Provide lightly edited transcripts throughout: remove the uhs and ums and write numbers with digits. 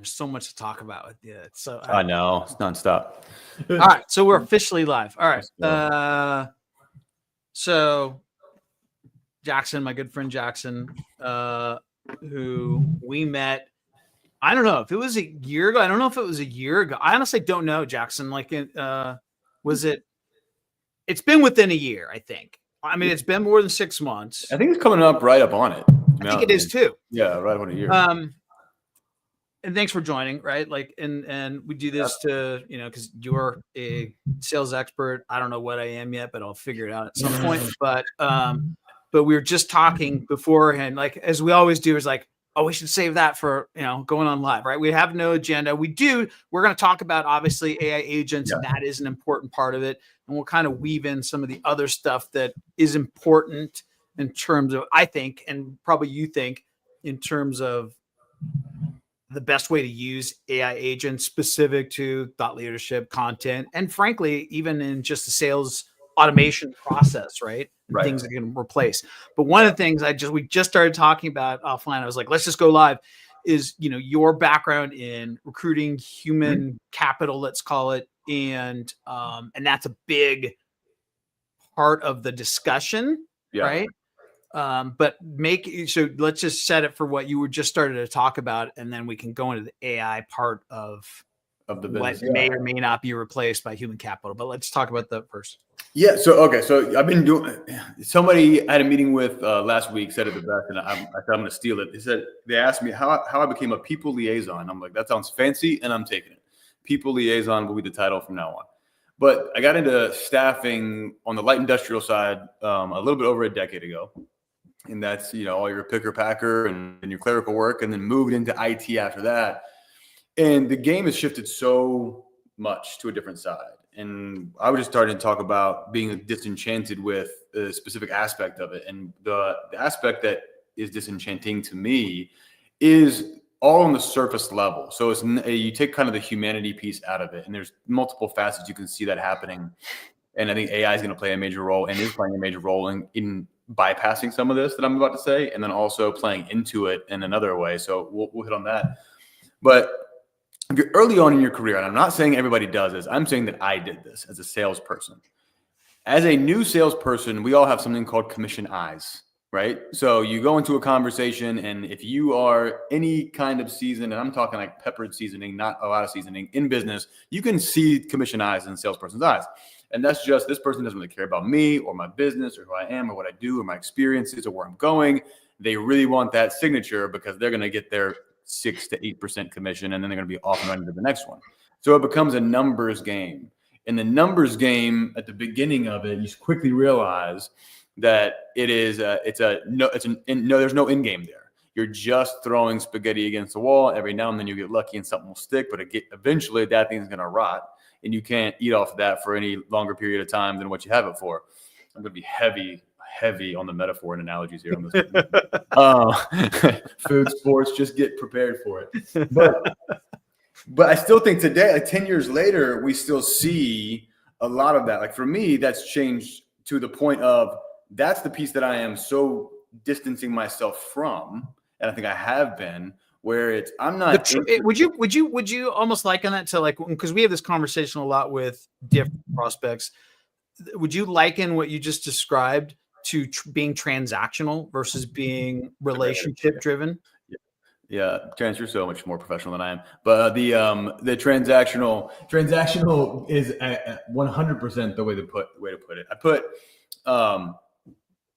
There's so much to talk about with you. So I know it's nonstop. All right, so we're officially live. All right. So Jackson, my good friend Jackson, who we met, I don't know if it was a year ago. I don't know if it was a year ago. I honestly don't know, Jackson. Like, was it? It's been within a year, I think. I mean, it's been more than 6 months. I think it's coming up right up on it. I think it is too. Yeah, right on a year. And thanks for joining, right? Like, and we do this to, because you're a sales expert. I don't know what I am yet, but I'll figure it out at some point. But we were just talking beforehand, like, as we always do, is like, oh, we should save that for, going on live, right? We have no agenda. We're going to talk about, obviously, AI agents, and that is an important part of it. And we'll kind of weave in some of the other stuff that is important in terms of, I think, and probably you think, in terms of the best way to use AI agents specific to thought leadership, content, and frankly, even in just the sales automation process, right? Things that can replace. But one of the things we just started talking about offline, I was like, let's just go live, is, your background in recruiting, human capital, let's call it. And that's a big part of the discussion, right? But let's just set it for what you were just started to talk about, and then we can go into the AI part of the business. What may or may not be replaced by human capital. But let's talk about that first. Yeah. So I've been doing. Somebody I had a meeting with last week said it the best, and I thought I'm going to steal it. They asked me how I became a people liaison. I'm like, that sounds fancy, and I'm taking it. People liaison will be the title from now on. But I got into staffing on the light industrial side a little bit over a decade ago. And that's, all your picker packer and your clerical work, and then moved into IT after that. And the game has shifted so much to a different side. And I was just starting to talk about being disenchanted with a specific aspect of it. And the aspect that is disenchanting to me is all on the surface level. So you take kind of the humanity piece out of it, and there's multiple facets you can see that happening. And I think AI is going to play a major role, and is playing a major role in bypassing some of this that I'm about to say, and then also playing into it in another way. So we'll hit on that. But if you're early on in your career, and I'm not saying everybody does this, I'm saying that I did this as a salesperson. As a new salesperson, we all have something called commission eyes, right? So you go into a conversation, and if you are any kind of seasoned, and I'm talking like peppered seasoning, not a lot of seasoning in business, you can see commission eyes in a salesperson's eyes. And that's just, this person doesn't really care about me or my business or who I am or what I do or my experiences or where I'm going. They really want that signature because they're going to get their 6 to 8% commission, and then they're going to be off and running to the next one. So it becomes a numbers game. In the numbers game, at the beginning of it, you quickly realize that there's no end game there. You're just throwing spaghetti against the wall. Every now and then you get lucky and something will stick, but eventually that thing's going to rot. And you can't eat off of that for any longer period of time than what you have it for. I'm going to be heavy on the metaphor and analogies here on this. Food, sports, just get prepared for it. But I still think today, like 10 years later, we still see a lot of that. Like for me, that's changed to the point of that's the piece that I am so distancing myself from, and I think I have been. Where I'm not. Would you almost liken that to, like, because we have this conversation a lot with different prospects. Would you liken what you just described to being transactional versus being relationship driven? Yeah, Terrence, you're so much more professional than I am. But the transactional is 100% the way to put it. I put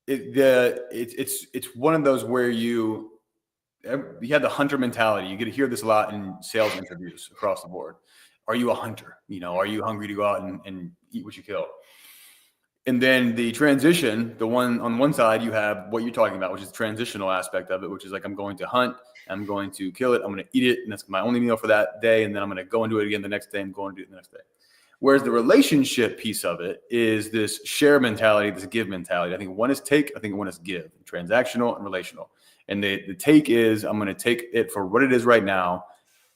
it's one of those where you have the hunter mentality. You get to hear this a lot in sales interviews across the board. Are you a hunter? Are you hungry to go out and eat what you kill? And then the transition, the one on one side, you have what you're talking about, which is the transitional aspect of it, which is like, I'm going to hunt, I'm going to kill it, I'm going to eat it, and that's my only meal for that day. And then I'm going to go and do it again the next day. I'm going to do it the next day. Whereas the relationship piece of it is this share mentality, this give mentality. I think one is take, I think one is give, transactional and relational. And the take is, I'm going to take it for what it is right now,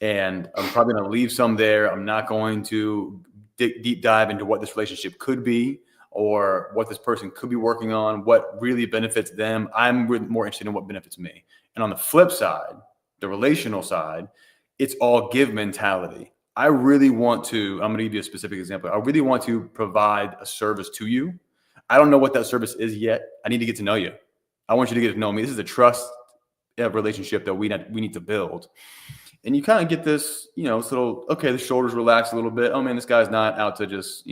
and I'm probably going to leave some there. I'm not going to deep dive into what this relationship could be or what this person could be working on, what really benefits them. I'm more interested in what benefits me. And on the flip side, the relational side it's all give mentality. I really want to, I'm going to give you a specific example. I really want to provide a service to you. I don't know what that service is yet. I need to get to know you. I want you to get to know me. This is a trust relationship that we need to build. And you kind of get this, this little, okay, the shoulders relax a little bit. Oh man, this guy's not out to just,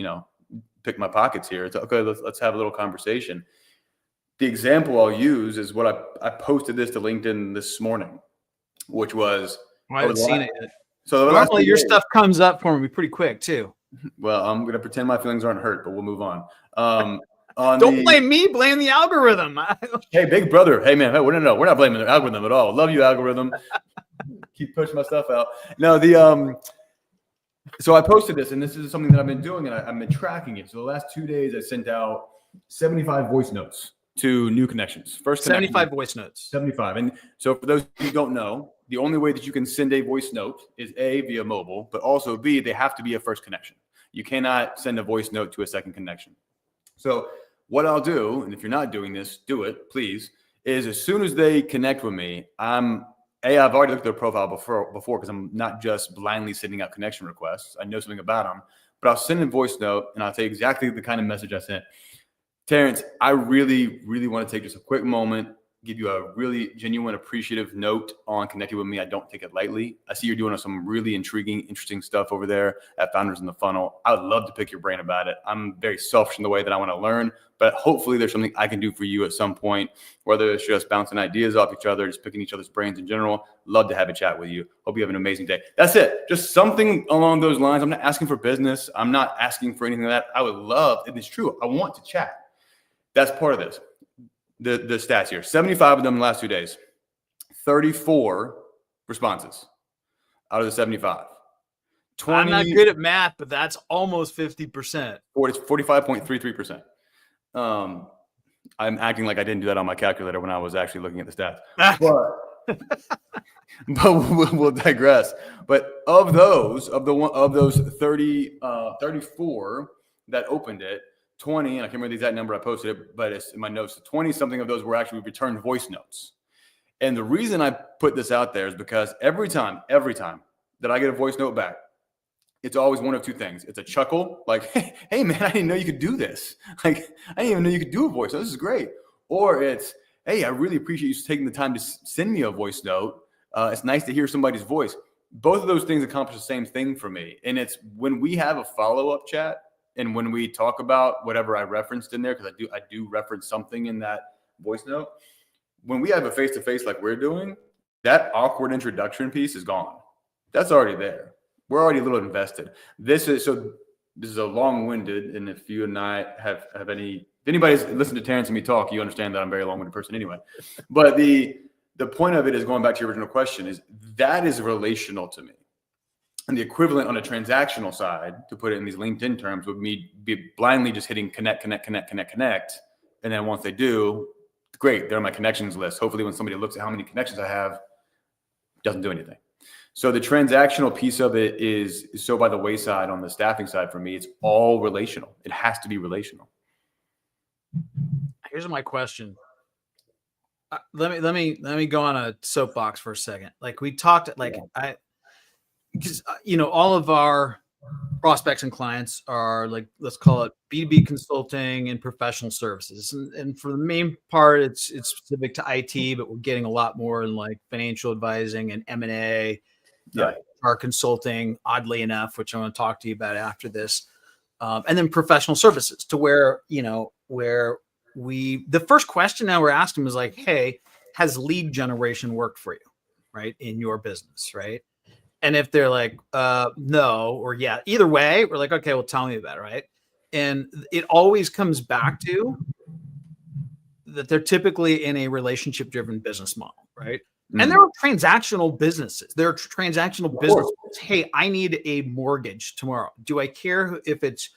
pick my pockets here. It's okay. Let's have a little conversation. The example I'll use is what I posted this to LinkedIn this morning, which was, I haven't seen it yet. So normally your stuff comes up for me pretty quick too. Well, I'm going to pretend my feelings aren't hurt, but we'll move on. Don't blame me, blame the algorithm. Hey, big brother. Hey man, we're not blaming the algorithm at all. Love you, algorithm. Keep pushing my stuff out. No, so I posted this, and this is something that I've been doing, and I've been tracking it. So the last 2 days, I sent out 75 voice notes to new connections. First 75 voice notes. 75. And so for those who don't know, the only way that you can send a voice note is A, via mobile, but also B, they have to be a first connection. You cannot send a voice note to a second connection. So what I'll do, and if you're not doing this, do it, please, is as soon as they connect with me, I've already looked at their profile before because I'm not just blindly sending out connection requests. I know something about them, but I'll send a voice note and I'll say exactly the kind of message I sent. Terrence, I really, really want to take just a quick moment, give you a really genuine, appreciative note on connecting with me. I don't take it lightly. I see you're doing some really intriguing, interesting stuff over there at Founders in the Funnel. I would love to pick your brain about it. I'm very selfish in the way that I want to learn, but hopefully there's something I can do for you at some point, whether it's just bouncing ideas off each other, just picking each other's brains in general. Love to have a chat with you. Hope you have an amazing day. That's it. Just something along those lines. I'm not asking for business. I'm not asking for anything like that. I would love, and it's true, I want to chat. That's part of this. The stats here, 75 of them in the last 2 days, 34 responses out of the 75. 20, I'm not good at math, but that's almost 50%. 45.33%. I'm acting like I didn't do that on my calculator when I was actually looking at the stats. But we'll digress. But of those 34 that opened it, 20, and I can't remember the exact number I posted it, but it's in my notes, 20 something of those were actually returned voice notes. And the reason I put this out there is because every time that I get a voice note back, it's always one of two things. It's a chuckle, like, hey man, I didn't know you could do this. Like, I didn't even know you could do a voice note. This is great. Or it's, hey, I really appreciate you taking the time to send me a voice note. It's nice to hear somebody's voice. Both of those things accomplish the same thing for me. And it's when we have a follow-up chat, and when we talk about whatever I referenced in there, because I do reference something in that voice note, when we have a face-to-face like we're doing, that awkward introduction piece is gone. That's already there. We're already a little invested. This is a long-winded, and if you and I have if anybody's listened to Terrence and me talk, you understand that I'm a very long-winded person anyway. But the point of it is, going back to your original question, is that is relational to me. And the equivalent on a transactional side, to put it in these LinkedIn terms, would be blindly just hitting connect. And then once they do, great, they're on my connections list. Hopefully when somebody looks at how many connections I have, it doesn't do anything. So the transactional piece of it is so by the wayside on the staffing side for me. It's all relational. It has to be relational. Here's my question. Let me go on a soapbox for a second. Like we talked, because all of our prospects and clients are like, let's call it B2B consulting and professional services. And for the main part, it's specific to IT, but we're getting a lot more in like financial advising and M&A, our consulting, oddly enough, which I want to talk to you about after this. And then professional services, to where the first question now we're asking is like, hey, has lead generation worked for you, right? In your business, right? And if they're like, no, or yeah, either way, we're like, okay, well, tell me about it, right? And it always comes back to that they're typically in a relationship-driven business model, right? Mm-hmm. And there are transactional businesses. There are transactional businesses. Hey, I need a mortgage tomorrow. Do I care if it's,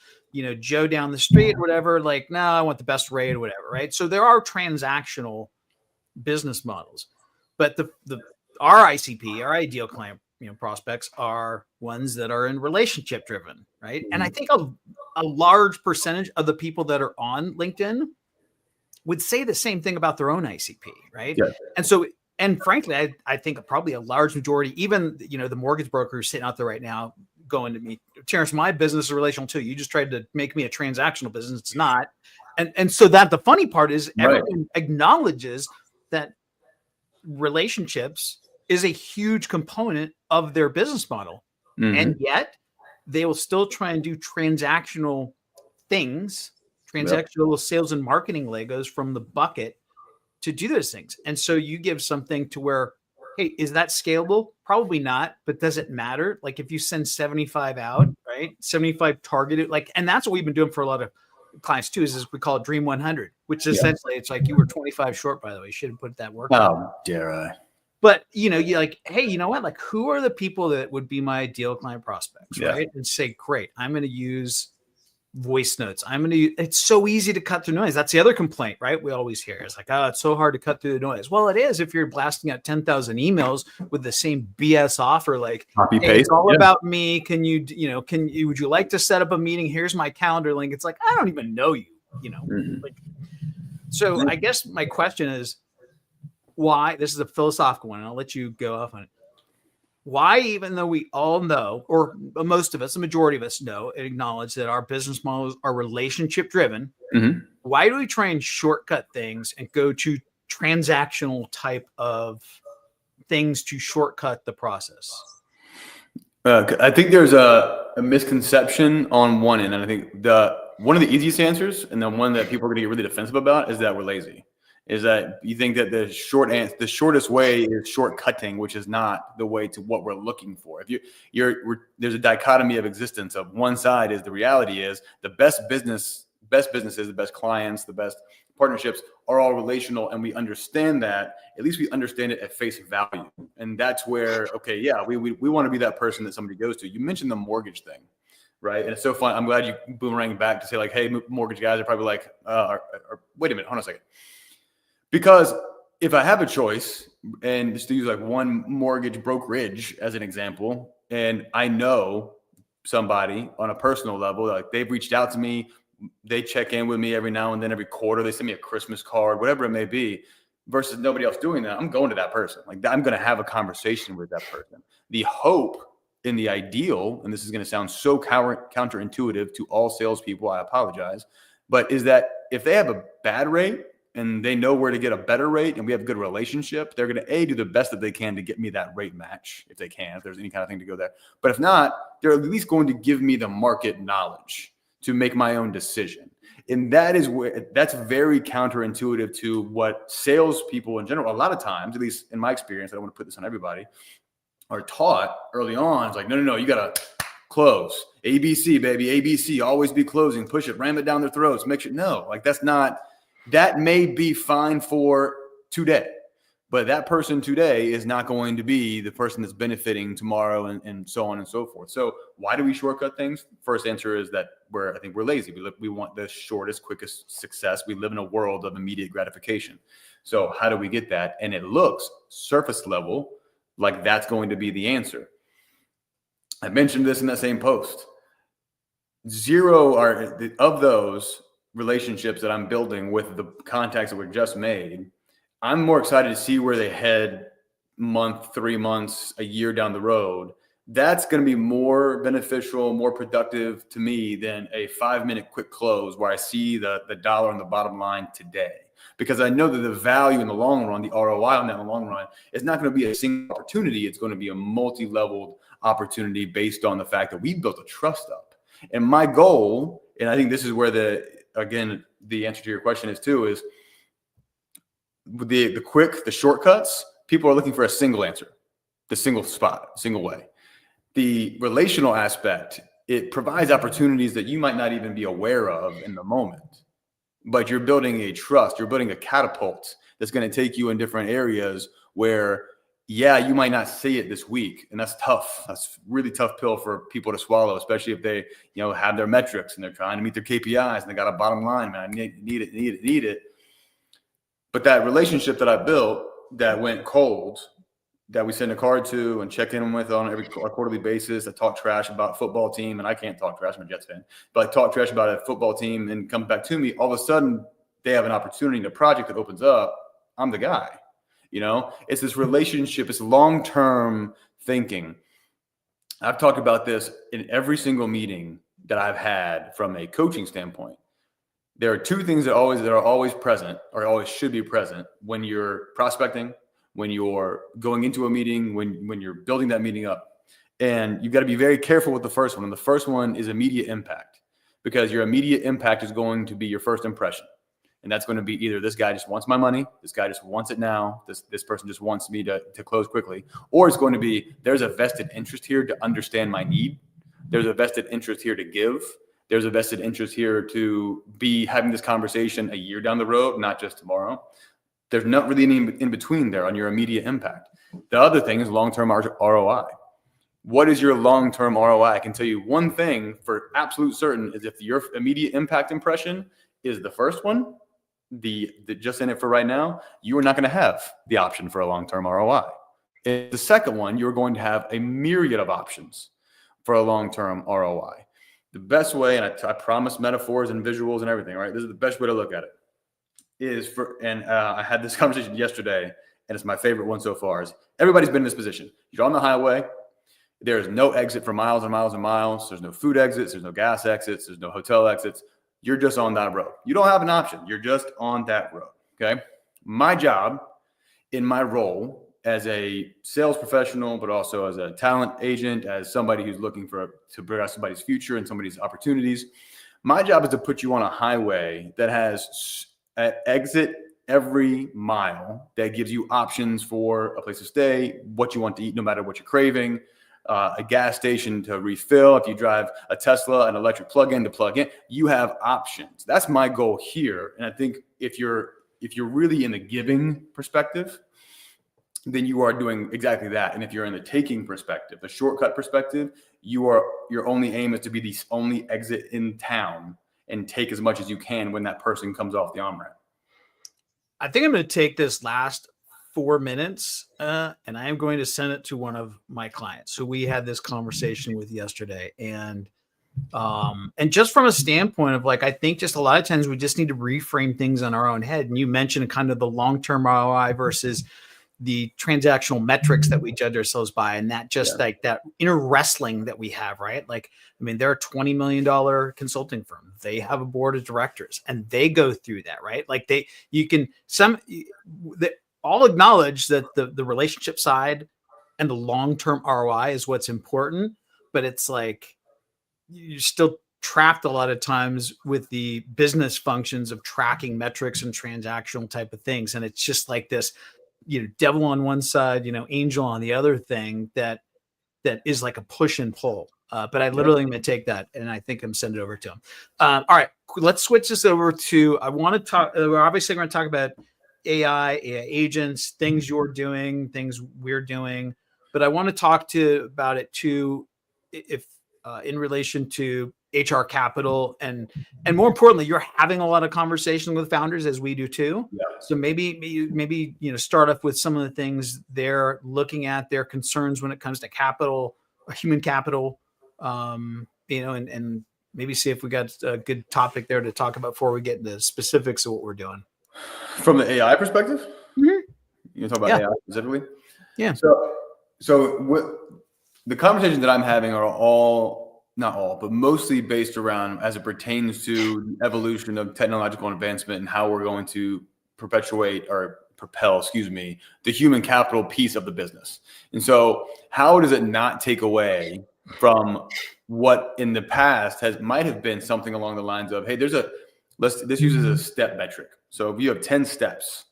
Joe down the street or whatever? Like, no, I want the best rate or whatever, right? So there are transactional business models, but our ICP, our ideal client, prospects are ones that are in relationship driven, right? And I think a large percentage of the people that are on LinkedIn would say the same thing about their own ICP, right? Yeah. And so and frankly, I think probably a large majority, even, the mortgage brokers sitting out there right now going to me, Terrence, my business is relational too. You just tried to make me a transactional business. It's not. And so that the funny part is everyone acknowledges that relationships is a huge component of their business model. And yet they will still try and do transactional things, transactional sales and marketing Legos from the bucket to do those things. And so you give something to where, hey, is that scalable? Probably not, but does it matter? Like if you send 75 out, right? 75 targeted, and that's what we've been doing for a lot of clients too, is we call it Dream 100, which essentially it's like you were 25 short, by the way. You should have put that work. Oh, dare I? But, you're like, hey, you know what? Like, who are the people that would be my ideal client prospects, right? And say, great, I'm going to use voice notes. It's so easy to cut through noise. That's the other complaint, right? We always hear it's like, oh, it's so hard to cut through the noise. Well, it is if you're blasting out 10,000 emails with the same BS offer, like copy hey, paste. It's all about me. Would you like to set up a meeting? Here's my calendar link. It's like, I don't even know you, So I guess my question is, why? This is a philosophical one, and I'll let you go off on it. Why, even though we all know, or most of us, the majority of us know and acknowledge that our business models are relationship driven, why do we try and shortcut things and go to transactional type of things to shortcut the process? I think there's a misconception on one end, and I think one of the easiest answers, and the one that people are going to get really defensive about, is that we're lazy. Is that you think that the shortest way is shortcutting, which is not the way to what we're looking for. If there's a dichotomy of existence. Of one side is the reality is the best businesses, the best clients, the best partnerships are all relational, and we understand that. At least we understand it at face value, and that's where we want to be that person that somebody goes to. You mentioned the mortgage thing, right? And it's so fun. I'm glad you boomerang back to say like, hey, mortgage guys are probably like, wait a minute, hold on a second. Because if I have a choice, and just to use like one mortgage brokerage as an example, and I know somebody on a personal level, like they've reached out to me, they check in with me every now and then, every quarter, they send me a Christmas card, whatever it may be, versus nobody else doing that, I'm going to that person. Like I'm going to have a conversation with that person. The hope in the ideal, and this is going to sound so counterintuitive to all salespeople, I apologize, but is that if they have a bad rate, and they know where to get a better rate, and we have a good relationship, they're going to do the best that they can to get me that rate match, if they can, if there's any kind of thing to go there. But if not, they're at least going to give me the market knowledge to make my own decision. And that's very counterintuitive to what salespeople in general, a lot of times, at least in my experience, I don't want to put this on everybody, are taught early on. It's like, no, you got to close. ABC, baby, ABC, always be closing, push it, ram it down their throats, make sure. No, like that may be fine for today, but that person today is not going to be the person that's benefiting tomorrow, and so on and so forth. So why do we shortcut things? First answer is that I think we're lazy. We want the shortest, quickest success. We live in a world of immediate gratification. So how do we get that? And it looks surface level like that's going to be the answer. I mentioned this in that same post. Zero of those relationships that I'm building with the contacts that were just made, I'm more excited to see where they head month, 3 months, a year down the road. That's going to be more beneficial, more productive to me than a 5-minute quick close where I see the dollar on the bottom line today. Because I know that the value in the long run, the ROI on that in the long run, is not going to be a single opportunity. It's going to be a multi-leveled opportunity based on the fact that we built a trust up. And my goal, and I think this is where the answer to your question is too, is the shortcuts. People are looking for a single answer, the single spot, single way. The relational aspect, it provides opportunities that you might not even be aware of in the moment, but you're building a trust, you're building a catapult that's going to take you in different areas where, you might not see it this week. And that's tough. That's really tough pill for people to swallow, especially if they, have their metrics and they're trying to meet their KPIs and they got a bottom line, man, I need it. But that relationship that I built that went cold, that we send a card to and check in with on a quarterly basis, I talk trash about a football team, and I can't talk trash, I'm a Jets fan, but I talk trash about a football team and comes back to me, all of a sudden they have an opportunity in a project that opens up, I'm the guy. It's this relationship, it's long-term thinking. I've talked about this in every single meeting that I've had from a coaching standpoint. There are two things that are always present, or always should be present, when you're prospecting, when you're going into a meeting, when you're building that meeting up. And you've got to be very careful with the first one. And the first one is immediate impact, because your immediate impact is going to be your first impression. And that's going to be either this guy just wants my money, this guy just wants it now, this person just wants me to close quickly, or it's going to be there's a vested interest here to understand my need. There's a vested interest here to give. There's a vested interest here to be having this conversation a year down the road, not just tomorrow. There's not really any in between there on your immediate impact. The other thing is long-term ROI. What is your long-term ROI? I can tell you one thing for absolute certain is if your immediate impact impression is the first one, the just in it for right now, you are not going to have the option for a long-term ROI. In the second one, you're going to have a myriad of options for a long-term ROI. The best way, and I promise metaphors and visuals and everything, right? This is the best way to look at it. I had this conversation yesterday, and it's my favorite one so far, is everybody's been in this position. You're on the highway. There's no exit for miles and miles and miles. There's no food exits. There's no gas exits. There's no hotel exits. You're just on that road. You don't have an option. You're just on that road, okay? My job in my role as a sales professional, but also as a talent agent, as somebody who's looking to bring out somebody's future and somebody's opportunities, my job is to put you on a highway that has an exit every mile that gives you options for a place to stay, what you want to eat, no matter what you're craving, a gas station to refill. If you drive a Tesla, an electric plug-in to plug in, you have options. That's my goal here. And I think if you're really in the giving perspective, then you are doing exactly that. And if you're in the taking perspective, the shortcut perspective, your only aim is to be the only exit in town and take as much as you can when that person comes off the on-ramp. I think I'm going to take this last 4 minutes and I am going to send it to one of my clients who we had this conversation with yesterday. And just from a standpoint of I think just a lot of times we just need to reframe things on our own head. And you mentioned kind of the long-term ROI versus the transactional metrics that we judge ourselves by. And that just that inner wrestling that we have, right? They're a $20 million consulting firm. They have a board of directors and they go through that, right? All acknowledge that the relationship side and the long-term ROI is what's important, but it's you're still trapped a lot of times with the business functions of tracking metrics and transactional type of things. And it's just this, devil on one side, angel on the other thing that is like a push and pull. But I literally am going to take that and I think I'm sending it over to him. All right, let's switch this over to, I want to talk, we're obviously going to talk about AI agents, things you're doing, things we're doing, but I want to talk about it too, if in relation to HR capital and more importantly, you're having a lot of conversation with founders as we do too. Yeah. So maybe start off with some of the things they're looking at, their concerns when it comes to capital, human capital, and maybe see if we got a good topic there to talk about before we get into specifics of what we're doing. From the AI perspective, mm-hmm. You talk about AI specifically. Yeah. So the conversations that I'm having are not all, but mostly based around as it pertains to the evolution of technological advancement and how we're going to propel, the human capital piece of the business. And so how does it not take away from what in the past might have been something along the lines of, hey, this uses a step metric. So if you have 10 steps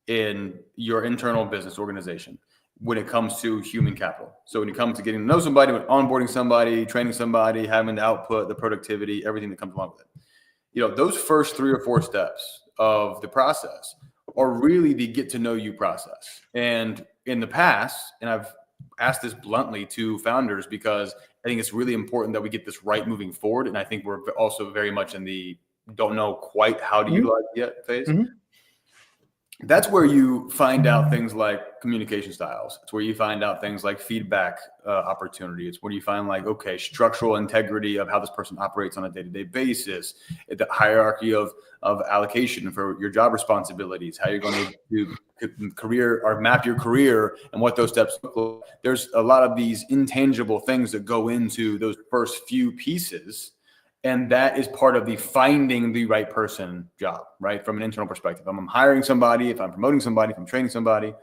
in your internal business organization when it comes to human capital. So when it comes to getting to know somebody, onboarding somebody, training somebody, having the output, the productivity, everything that comes along with it. Those first 3 or 4 steps of the process are really the get to know you process. And in the past, and I've asked this bluntly to founders because I think it's really important that we get this right moving forward. And I think we're also very much in the don't know quite how to utilize it yet phase. Mm-hmm. That's where you find out things like communication styles. It's where you find out things like feedback opportunity. It's where you find structural integrity of how this person operates on a day-to-day basis, the hierarchy of allocation for your job responsibilities, how you're going to career or map your career and what those steps look like. There's a lot of these intangible things that go into those first few pieces. And that is part of the finding the right person job, right? From an internal perspective. If I'm hiring somebody, if I'm promoting somebody, if I'm training somebody,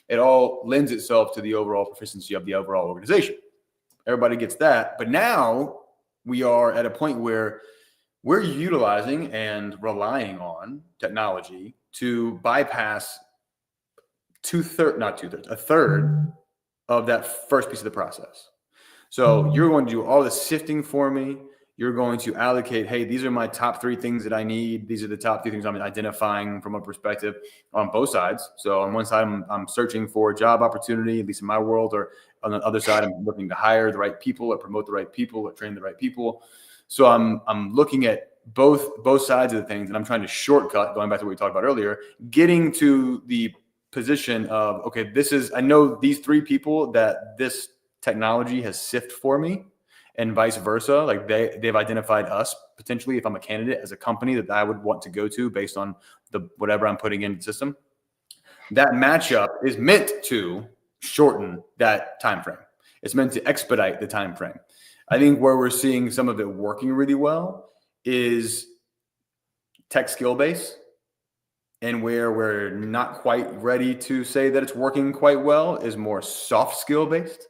it all lends itself to the overall proficiency of the overall organization. Everybody gets that. But now we are at a point where we're utilizing and relying on technology to bypass a third of that first piece of the process. So you're going to do all the sifting for me. You're going to allocate, hey, these are my top 3 things that I need. These are the top 3 things I'm identifying from a perspective on both sides. So on one side, I'm searching for a job opportunity, at least in my world, or on the other side, I'm looking to hire the right people or promote the right people or train the right people. So I'm looking at both sides of the things, and I'm trying to shortcut, going back to what we talked about earlier, getting to the position of, okay, I know these 3 people that this technology has sifted for me, and vice versa. Like they've identified us potentially, if I'm a candidate as a company that I would want to go to based on whatever I'm putting in the system. That matchup is meant to shorten that time frame. It's meant to expedite the time frame. I think where we're seeing some of it working really well is tech skill base, and where we're not quite ready to say that it's working quite well is more soft skill based,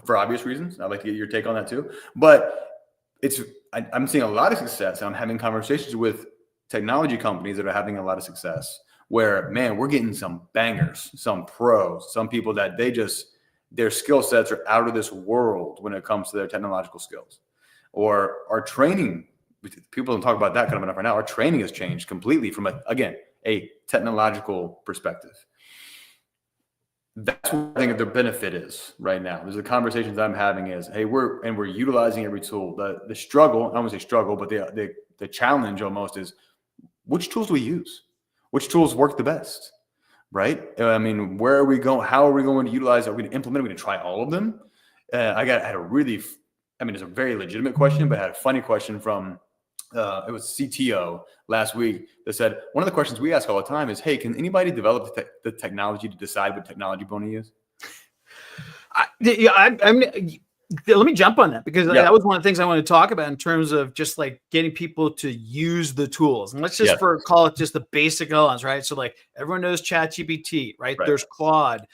for obvious reasons. I'd like to get your take on that too. But I'm seeing a lot of success. I'm having conversations with technology companies that are having a lot of success where, man, we're getting some bangers, some pros, some people that their skill sets are out of this world when it comes to their technological skills. Or our training, people don't talk about that kind of enough right now. Our training has changed completely from a technological perspective. That's what I think the benefit is right now. There's the conversations I'm having is, hey, we're utilizing every tool. The struggle, I don't want to say struggle, but the challenge almost is, which tools do we use? Which tools work the best, right? I mean, where are we going? How are we going to utilize? Are we going to implement? Are we going to try all of them? It's a very legitimate question, but I had a funny question from it was CTO last week that said, one of the questions we ask all the time is, hey, can anybody develop the technology to decide what technology we want to use? Let me jump on that, because that was one of the things I want to talk about in terms of just like getting people to use the tools. And let's just call it just the basic elements, right? So like everyone knows ChatGPT, right? There's Claude.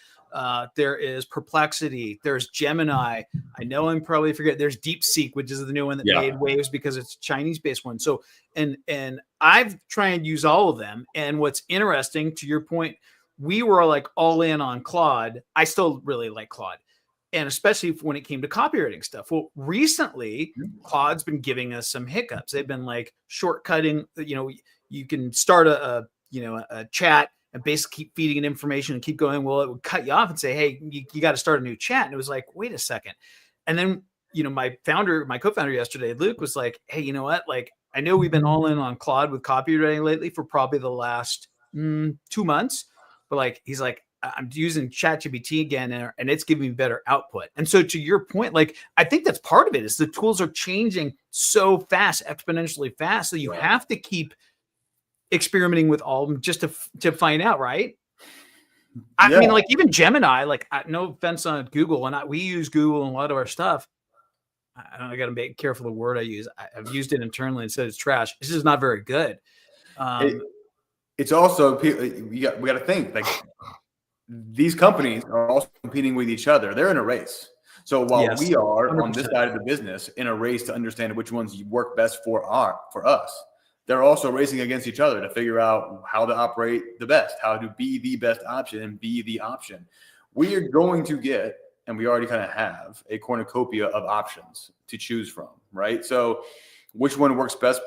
There is Perplexity. There's Gemini. I know I'm probably forgetting. There's DeepSeek, which is the new one that made waves because it's a Chinese-based one. So, and I've tried to use all of them. And what's interesting, to your point, we were like all in on Claude. I still really like Claude, and especially when it came to copywriting stuff. Well, recently, Claude's been giving us some hiccups. They've been like shortcutting. You can start a chat and basically keep feeding it information and keep going. Well, it would cut you off and say, hey, you got to start a new chat. And it was like, wait a second. And then, my co-founder yesterday, Luke, was like, hey, you know what? Like, I know we've been all in on Claude with copywriting lately for probably the last 2 months, but like, he's like, I'm using ChatGPT again, and it's giving me better output. And so to your point, like, I think that's part of it is the tools are changing so fast, exponentially fast. So you have to keep experimenting with all of them just to find out, right? I mean, like even Gemini, like no offense on Google, and we use Google in a lot of our stuff. I got to be careful the word I use. I've used it internally and said it's trash. This is not very good. It's also, we got to think like these companies are also competing with each other. They're in a race. So while we are 100%. On this side of the business in a race to understand which ones work best for us, they're also racing against each other to figure out how to operate the best, how to be the best option and be the option. We are going to get, and we already kind of have, a cornucopia of options to choose from, right? So which one works best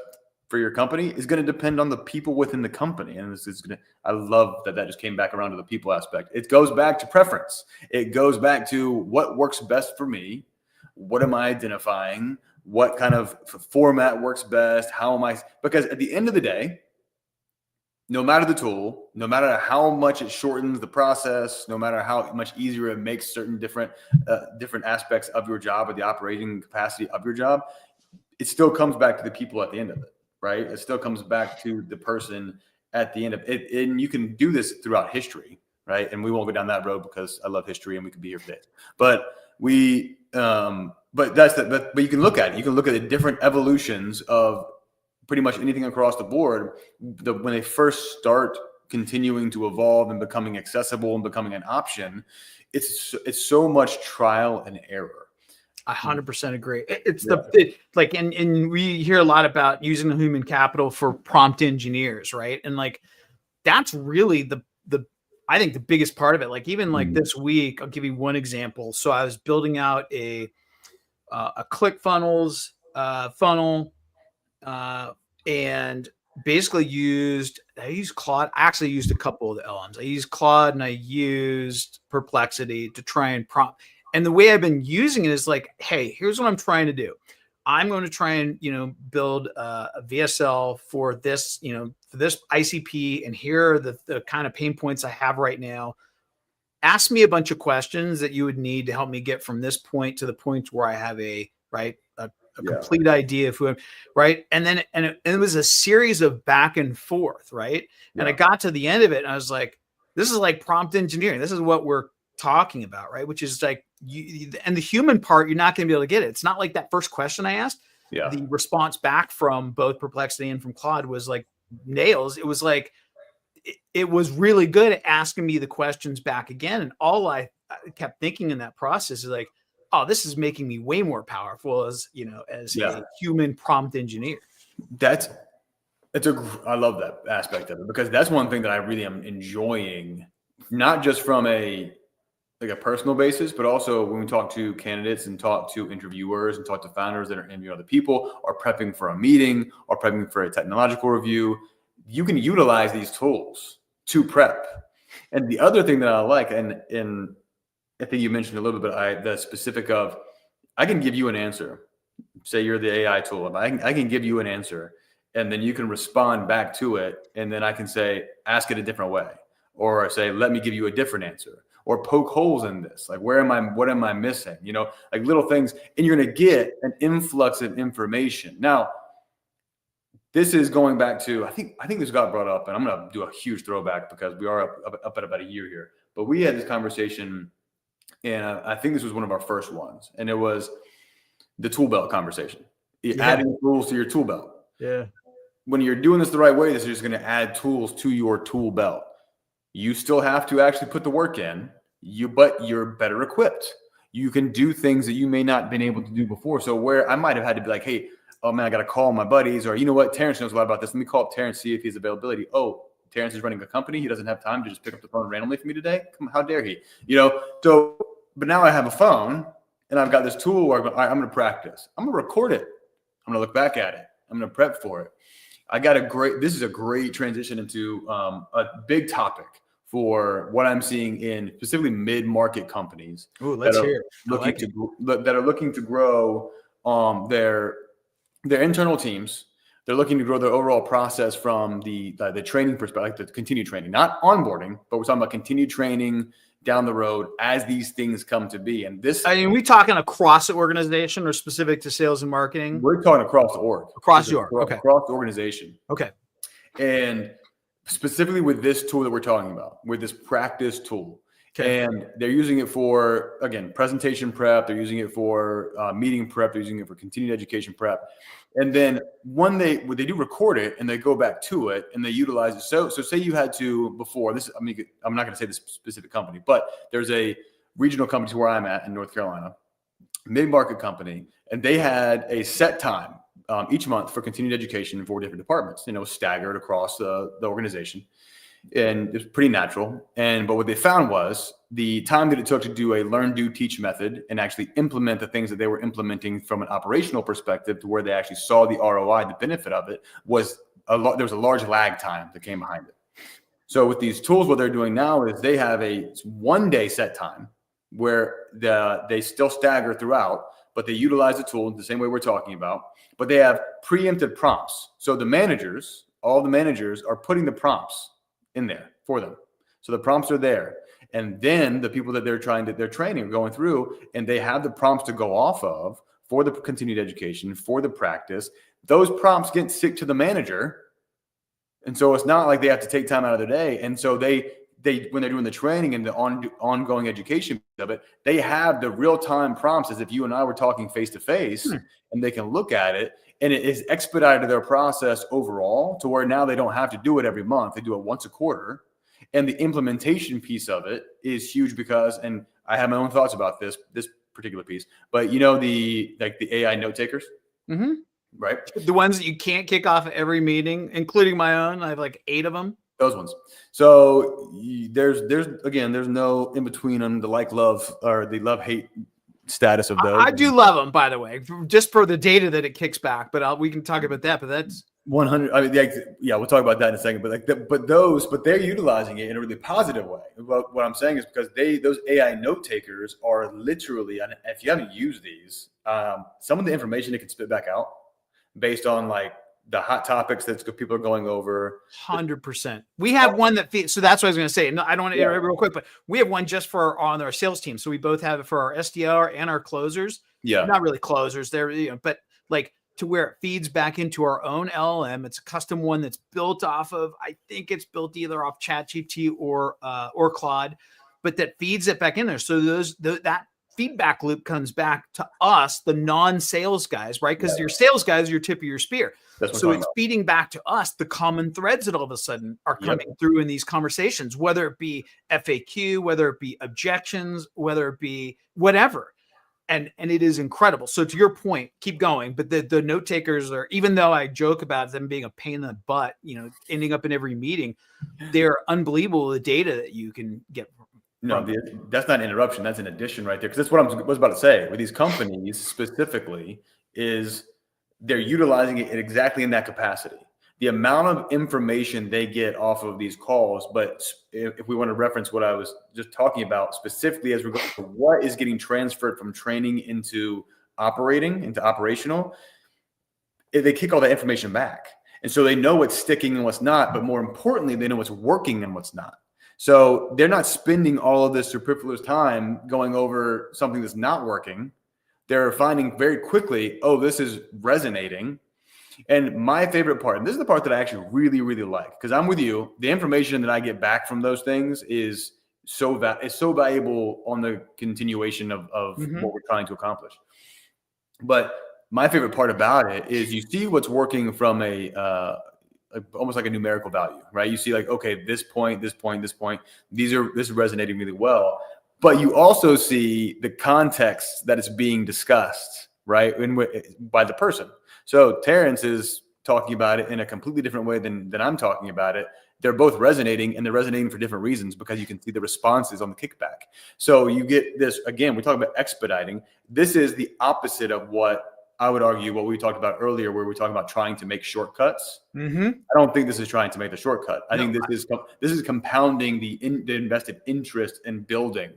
for your company is going to depend on the people within the company. And I love that just came back around to the people aspect. It goes back to preference. It goes back to what works best for me. What am I identifying? What kind of format works best? How am I? Because at the end of the day, no matter the tool, no matter how much it shortens the process, no matter how much easier it makes certain different aspects of your job or the operating capacity of your job, it still comes back to the people at the end of it, right? It still comes back to the person at the end of it. And you can do this throughout history, right? And we won't go down that road because I love history and we could be here for days. But but you can look at it. You can look at the different evolutions of pretty much anything across the board. When they first start continuing to evolve and becoming accessible and becoming an option, it's so much trial and error. I 100% agree. It's and we hear a lot about using the human capital for prompt engineers, right? And like, that's really I think the biggest part of it. Like, even like this week, I'll give you one example. So I was building out a ClickFunnels funnel, and basically I used Claude. I actually used a couple of the LMs. I used Claude and I used Perplexity to try and prompt. And the way I've been using it is like, hey, here's what I'm trying to do. I'm going to try and, build a VSL for this, for this ICP. And here are the kind of pain points I have right now. Ask me a bunch of questions that you would need to help me get from this point to the point where I have a complete idea of who I'm, right. And then, it was a series of back and forth. Right. And I got to the end of it and I was like, this is like prompt engineering. This is what we're talking about, right? Which is like and the human part, you're not going to be able to get it. It's not like that first question I asked. The response back from both Perplexity and from Claude was like nails. It was like, it was really good at asking me the questions back again. And all I kept thinking in that process is like, oh, this is making me way more powerful as a human prompt engineer. I love that aspect of it, because that's one thing that I really am enjoying, not just from a personal basis, but also when we talk to candidates and talk to interviewers and talk to founders that are interviewing other people or prepping for a meeting or prepping for a technological review, you can utilize these tools to prep. And the other thing that I like, and I think you mentioned a little bit, the specific of, I can give you an answer. Say you're the AI tool. I can give you an answer, and then you can respond back to it. And then I can say, ask it a different way, or say, let me give you a different answer, or poke holes in this. Like, what am I missing? Like little things, and you're going to get an influx of information. Now, this is going back to, I think this got brought up, and I'm going to do a huge throwback because we are up at about a year here, but we had this conversation, and I think this was one of our first ones, and it was the tool belt conversation. Adding tools to your tool belt. Yeah. When you're doing this the right way, this is just going to add tools to your tool belt. You still have to actually put the work in, but you're better equipped. You can do things that you may not have been able to do before. So where I might have had to be like, hey, oh man, I got to call my buddies, or you know what, Terrence knows a lot about this. Let me call up Terrence, see if he's availability. Oh, Terrence is running a company. He doesn't have time to just pick up the phone randomly for me today. How dare he? So, but now I have a phone and I've got this tool where I'm going to practice. I'm going to record it. I'm going to look back at it. I'm going to prep for it. This is a great transition into a big topic for what I'm seeing in specifically mid-market companies. Ooh, let's hear it. That are looking to grow their internal teams. They're looking to grow their overall process from the training perspective, like the continued training, not onboarding, but we're talking about continued training down the road as these things come to be. And this, I mean, we talking across the organization or specific to sales and marketing? We're talking across the org. Across the org. Okay. Across the organization. Okay. And specifically with this tool that we're talking about, with this practice tool. Okay. And they're using it for, again, presentation prep. They're using it for meeting prep. They're using it for continued education prep. And then when they do record it and they go back to it and they utilize it. So say you had to before this, I'm not going to say this specific company, but there's a regional company where I'm at in North Carolina, mid-market company, and they had a set time each month for continued education in 4 different departments, staggered across the organization. And it's pretty natural. But what they found was the time that it took to do a learn, do, teach method and actually implement the things that they were implementing from an operational perspective to where they actually saw the ROI, the benefit of it, was there was a large lag time that came behind it. So with these tools, what they're doing now is they have a 1-day set time where they still stagger throughout, but they utilize the tool the same way we're talking about, but they have preemptive prompts. So all the managers are putting the prompts in there for them. So the prompts are there. And then the people that they're training are going through, and they have the prompts to go off of for the continued education, for the practice. Those prompts get sent to the manager, And so it's not like they have to take time out of their day. And so they when they're doing the training and the ongoing education of it, they have the real-time prompts as if you and I were talking face to face, and they can look at it, and it is expedited their process overall to where now they don't have to do it every month. They do it once a quarter. And the implementation piece of it is huge because, and I have my own thoughts about this particular piece, but the AI note takers, right? The ones that you can't kick off at every meeting, including my own. I have like 8 of them. Those ones. So there's no in between on the love or the love-hate status of those. I do love them, by the way, just for the data that it kicks back. But we can talk about that. But that's 100. I mean, yeah, we'll talk about that in a second. But they're utilizing it in a really positive way. What I'm saying is because those AI note takers are literally, and if you haven't used these, some of the information it can spit back out based on like the hot topics that people are going over. 100%. We have one that feeds. So that's what I was going to say. No, I don't want to interrupt real quick, but we have one just on our sales team. So we both have it for our SDR and our closers. Yeah. Not really closers. They're, but like to where it feeds back into our own LLM. It's a custom one that's built off of, I think it's built either off ChatGPT or Claude, but that feeds it back in there. So that feedback loop comes back to us, the non-sales guys, right? Because your sales guys are your tip of your spear. So it's feeding back to us the common threads that all of a sudden are coming through in these conversations, whether it be FAQ, whether it be objections, whether it be whatever. And it is incredible. So to your point, keep going. But the note takers are, even though I joke about them being a pain in the butt, ending up in every meeting, they're unbelievable, the data that you can get. No, that's not an interruption. That's an addition right there. Because that's what I was about to say. With these companies specifically is they're utilizing it exactly in that capacity. The amount of information they get off of these calls, but if we want to reference what I was just talking about specifically as regards to what is getting transferred from training into operational, they kick all that information back. And so they know what's sticking and what's not, but more importantly, they know what's working and what's not. So they're not spending all of this superfluous time going over something that's not working. They're finding very quickly, oh, this is resonating. And my favorite part, and this is the part that I actually really, really like, because I'm with you. The information that I get back from those things is so valuable on the continuation of what we're trying to accomplish. But my favorite part about it is you see what's working from almost like a numerical value, right? You see like, okay, this point, this is resonating really well. But you also see the context that is being discussed, right? By the person. So Terrence is talking about it in a completely different way than I'm talking about it. They're both resonating, and they're resonating for different reasons because you can see the responses on the kickback. So you get this, again, we're talking about expediting. This is the opposite of what I would argue what we talked about earlier, where we're talking about trying to make shortcuts. I don't think this is trying to make the shortcut. I think this is compounding the invested interest in building.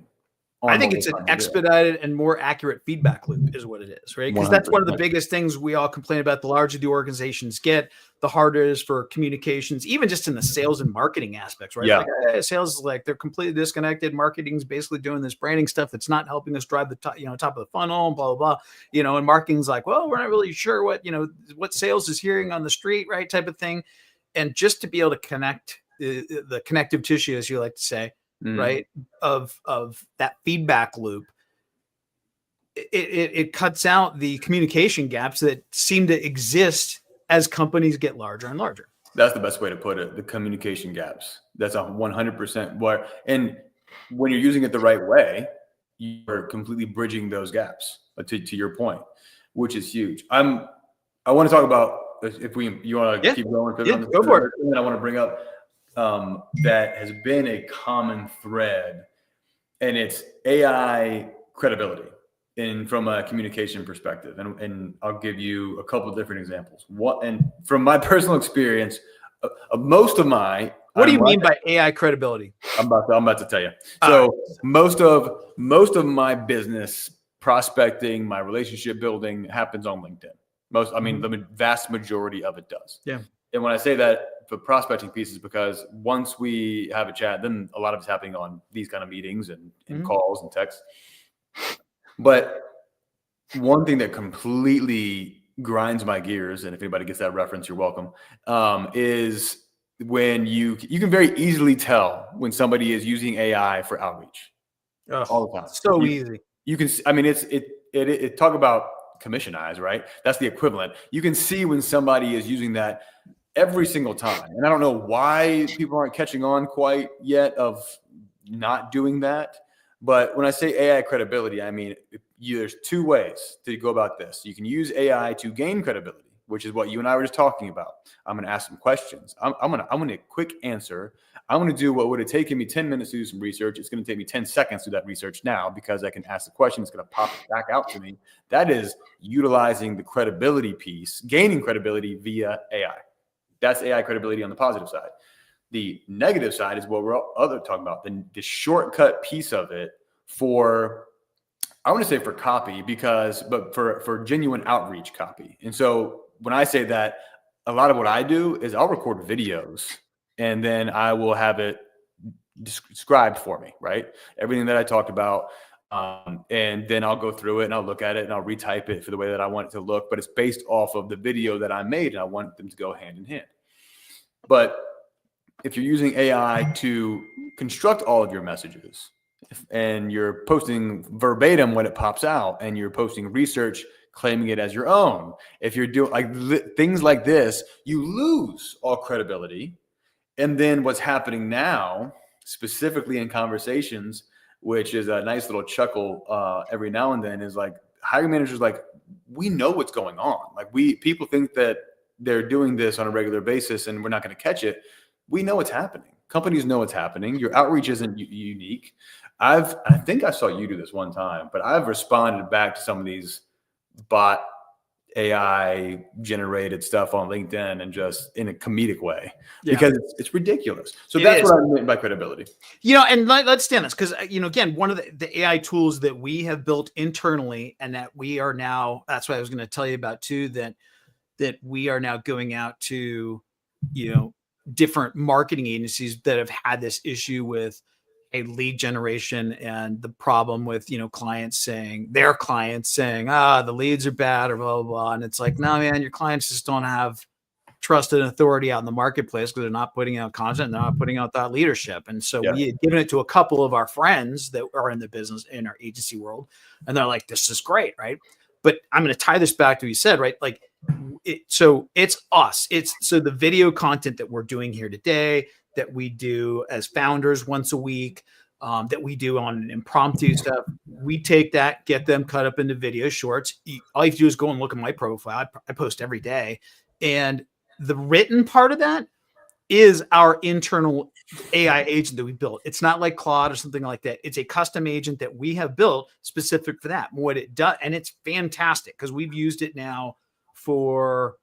I think it's an expedited and more accurate feedback loop is what it is, right? Because that's one of the biggest things we all complain about. The larger the organizations get, the harder it is for communications, even just in the sales and marketing aspects, right? Yeah. Like, sales is like they're completely disconnected. Marketing's basically doing this branding stuff that's not helping us drive the top of the funnel, and blah, blah, blah. And marketing's like, well, we're not really sure what sales is hearing on the street, right? Type of thing. And just to be able to connect the connective tissue, as you like to say, right, of that feedback loop, it cuts out the communication gaps that seem to exist as companies get larger and larger. That's the best way to put it. The communication gaps. That's 100% what. And when you're using it the right way, you're completely bridging those gaps. To your point, which is huge. I want to talk about you want to keep going. Go for it. And I want to bring up. That has been a common thread, and it's AI credibility from a communication perspective. And I'll give you a couple of different examples. And from my personal experience, most of my what do you mean by AI credibility? I'm about to tell you. So most of my business prospecting, my relationship building happens on LinkedIn. The vast majority of it does. Yeah. And when I say that for prospecting pieces, because once we have a chat, then a lot of it's happening on these kind of meetings and calls and texts. But one thing that completely grinds my gears, and if anybody gets that reference, you're welcome, is when you can very easily tell when somebody is using AI for outreach all the time. So easy. You can, I mean, it talk about commission eyes, right? That's the equivalent. You can see when somebody is using that every single time. And I don't know why people aren't catching on quite yet of not doing that. But when I say AI credibility, I mean, there's two ways to go about this. You can use AI to gain credibility, which is what you and I were just talking about. I'm going to ask some questions. I'm going to quick answer. I'm going to do what would have taken me 10 minutes to do some research. It's going to take me 10 seconds to do that research now because I can ask the question. It's going to pop it back out to me. That is utilizing the credibility piece, gaining credibility via AI. That's AI credibility on the positive side. The negative side is what we're talking about, the shortcut piece of it for, I want to say for copy but for genuine outreach copy. And so when I say that, a lot of what I do is I'll record videos and then I will have it described for me, right? Everything that I talked about. And then I'll go through it and I'll look at it and I'll retype it for the way that I want it to look, but it's based off of the video that I made and I want them to go hand in hand. But if you're using AI to construct all of your messages and you're posting verbatim when it pops out and you're posting research claiming it as your own, if you're doing things like this, you lose all credibility. And then what's happening now, specifically in conversations, which is a nice little chuckle every now and then, is like hiring managers like, we know what's going on. Like people think that they're doing this on a regular basis and we're not going to catch it. We know what's happening. Companies know what's happening. Your outreach isn't unique. I think I saw you do this one time, but I've responded back to some of these bot AI generated stuff on LinkedIn and just in a comedic way because it's ridiculous. So that's what I meant by credibility. And let's stand this because, again, one of the AI tools that we have built internally and that we are now, that's what I was going to tell you about too, that we are now going out to, different marketing agencies that have had this issue with a lead generation and the problem with, clients saying the leads are bad or blah, blah, blah. And it's like, no, man, your clients just don't have trust and authority out in the marketplace because they're not putting out content. They're not putting out that leadership. And so we had given it to a couple of our friends that are in the business in our agency world. And they're like, this is great. Right. But I'm going to tie this back to what you said, right? Like, so it's us. So the video content that we're doing here today, that we do as founders once a week, that we do on impromptu stuff. We take that, get them cut up into video shorts. All you have to do is go and look at my profile. I post every day. And the written part of that is our internal AI agent that we built. It's not like Claude or something like that. It's a custom agent that we have built specific for that. What it does, and it's fantastic because we've used it now for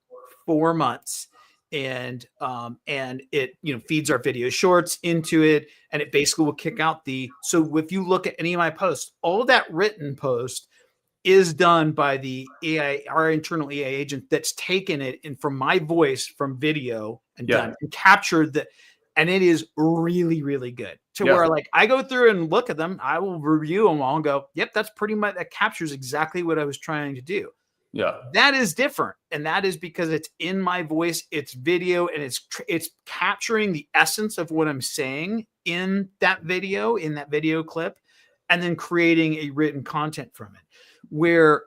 4 months, and it feeds our video shorts into it, and it basically will kick out so if you look at any of my posts, all of that written post is done by the AI, our internal AI agent that's taken it and from my voice from video and done and captured that. And it is really, really good to where like I go through and look at them. I will review them all and go, yep, that's pretty much, that captures exactly what I was trying to do. Yeah. That is different. And that is because it's in my voice, it's video, and it's capturing the essence of what I'm saying in that video clip, and then creating a written content from it. Where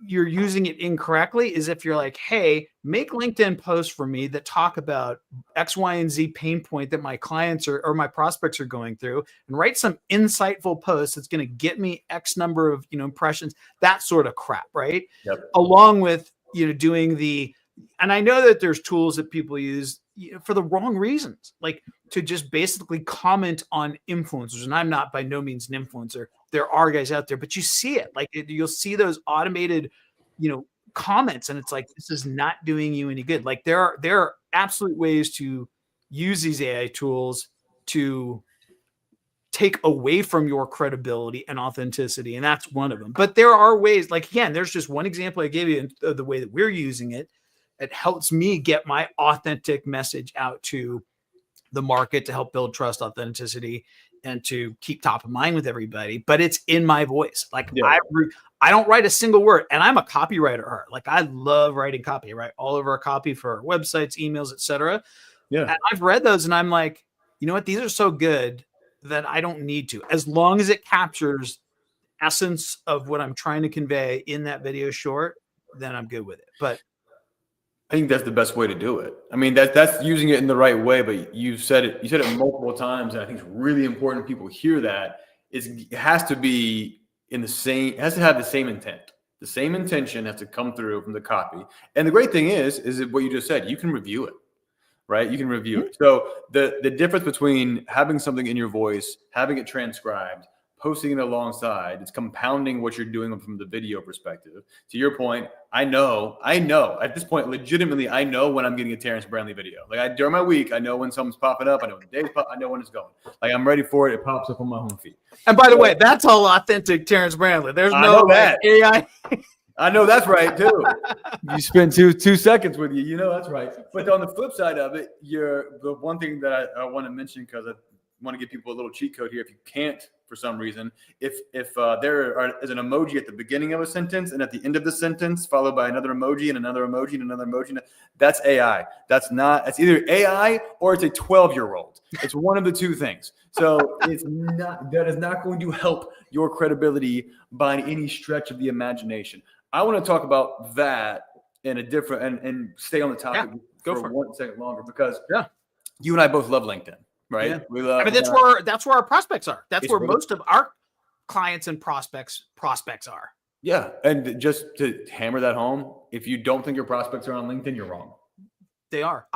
you're using it incorrectly is if you're like, hey, make LinkedIn posts for me that talk about X, Y, and Z pain point that my clients or my prospects are going through, and write some insightful posts that's going to get me X number of, impressions, that sort of crap. Right. Yep. Along with, doing and I know that there's tools that people use for the wrong reasons, like to just basically comment on influencers. And I'm not by no means an influencer. There are guys out there, but you see it, like you'll see those automated, comments, and it's like, this is not doing you any good. Like there are absolute ways to use these AI tools to take away from your credibility and authenticity. And that's one of them. But there are ways, like, again, there's just one example I gave you of the way that we're using it. It helps me get my authentic message out to the market to help build trust, authenticity, and to keep top of mind with everybody. But it's in my voice. Like I don't write a single word, and I'm a copywriter. Like I love writing copy. I write all of our copy for our websites, emails, etc. Yeah. I've read those and I'm like, you know what? These are so good that I don't need to, as long as it captures essence of what I'm trying to convey in that video short, then I'm good with it. But I think that's the best way to do it. I mean, that's using it in the right way, but you said it multiple times, and I think it's really important people hear that. It has to be it has to have the same intent. The same intention has to come through from the copy. And the great thing is what you just said, you can review it, right? You can review it. So the difference between having something in your voice, having it transcribed, posting it alongside, it's compounding what you're doing from the video perspective. To your point, I know at this point, legitimately, I know when I'm getting a Terrence Brantley video. Like during my week, I know when something's popping up. I know when the day's I know when it's going. Like I'm ready for it. It pops up on my home feed. And by the way, that's all authentic Terrence Brantley. There's no that. AI. I know that's right too. You spend two seconds with you know that's right. But on the flip side of it, the one thing that I want to mention, because I want to give people a little cheat code here. If you can't, for some reason, if there is an emoji at the beginning of a sentence and at the end of the sentence, followed by another emoji and another emoji and another emoji, that's AI. It's either AI or it's a 12-year-old. It's one of the two things. So that is not going to help your credibility by any stretch of the imagination. I want to talk about that in a different and stay on the topic for 1 second longer, because you and I both love LinkedIn, right? Yeah. We love. I mean, that's where our prospects are. That's where most of our clients and prospects are. Yeah. And just to hammer that home, if you don't think your prospects are on LinkedIn, you're wrong. They are.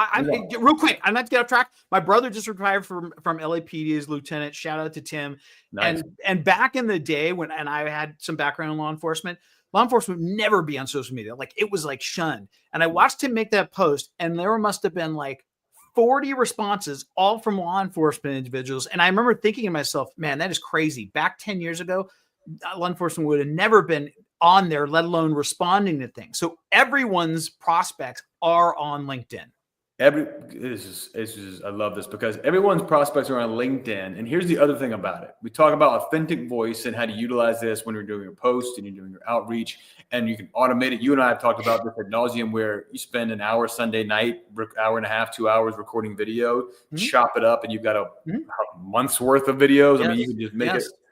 Real quick, I'm not to get off track. My brother just retired from LAPD as lieutenant. Shout out to Tim. Nice. And back in the day when I had some background in law enforcement would never be on social media. Like it was like shunned. And I watched him make that post, and there must have been like 40 responses, all from law enforcement individuals. And I remember thinking to myself, man, that is crazy. Back 10 years ago, law enforcement would have never been on there, let alone responding to things. So everyone's prospects are on LinkedIn. I love this, because everyone's prospects are on LinkedIn. And here's the other thing about it. We talk about authentic voice and how to utilize this when you're doing your posts and you're doing your outreach, and you can automate it. You and I have talked about this ad nauseum, where you spend an hour Sunday night, hour and a half, 2 hours recording video, chop it up, and you've got a month's worth of videos. Yes. I mean, you can just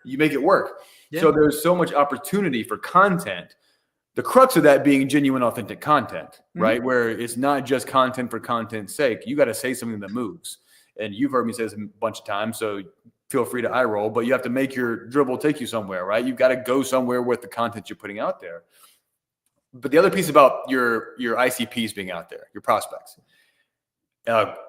make it work. Yeah. So there's so much opportunity for content. The crux of that being genuine, authentic content, right? Where it's not just content for content's sake. You got to say something that moves. And you've heard me say this a bunch of times, so feel free to eye roll, but you have to make your dribble take you somewhere, right? You've got to go somewhere with the content you're putting out there. But the other piece about your ICPs being out there, your prospects,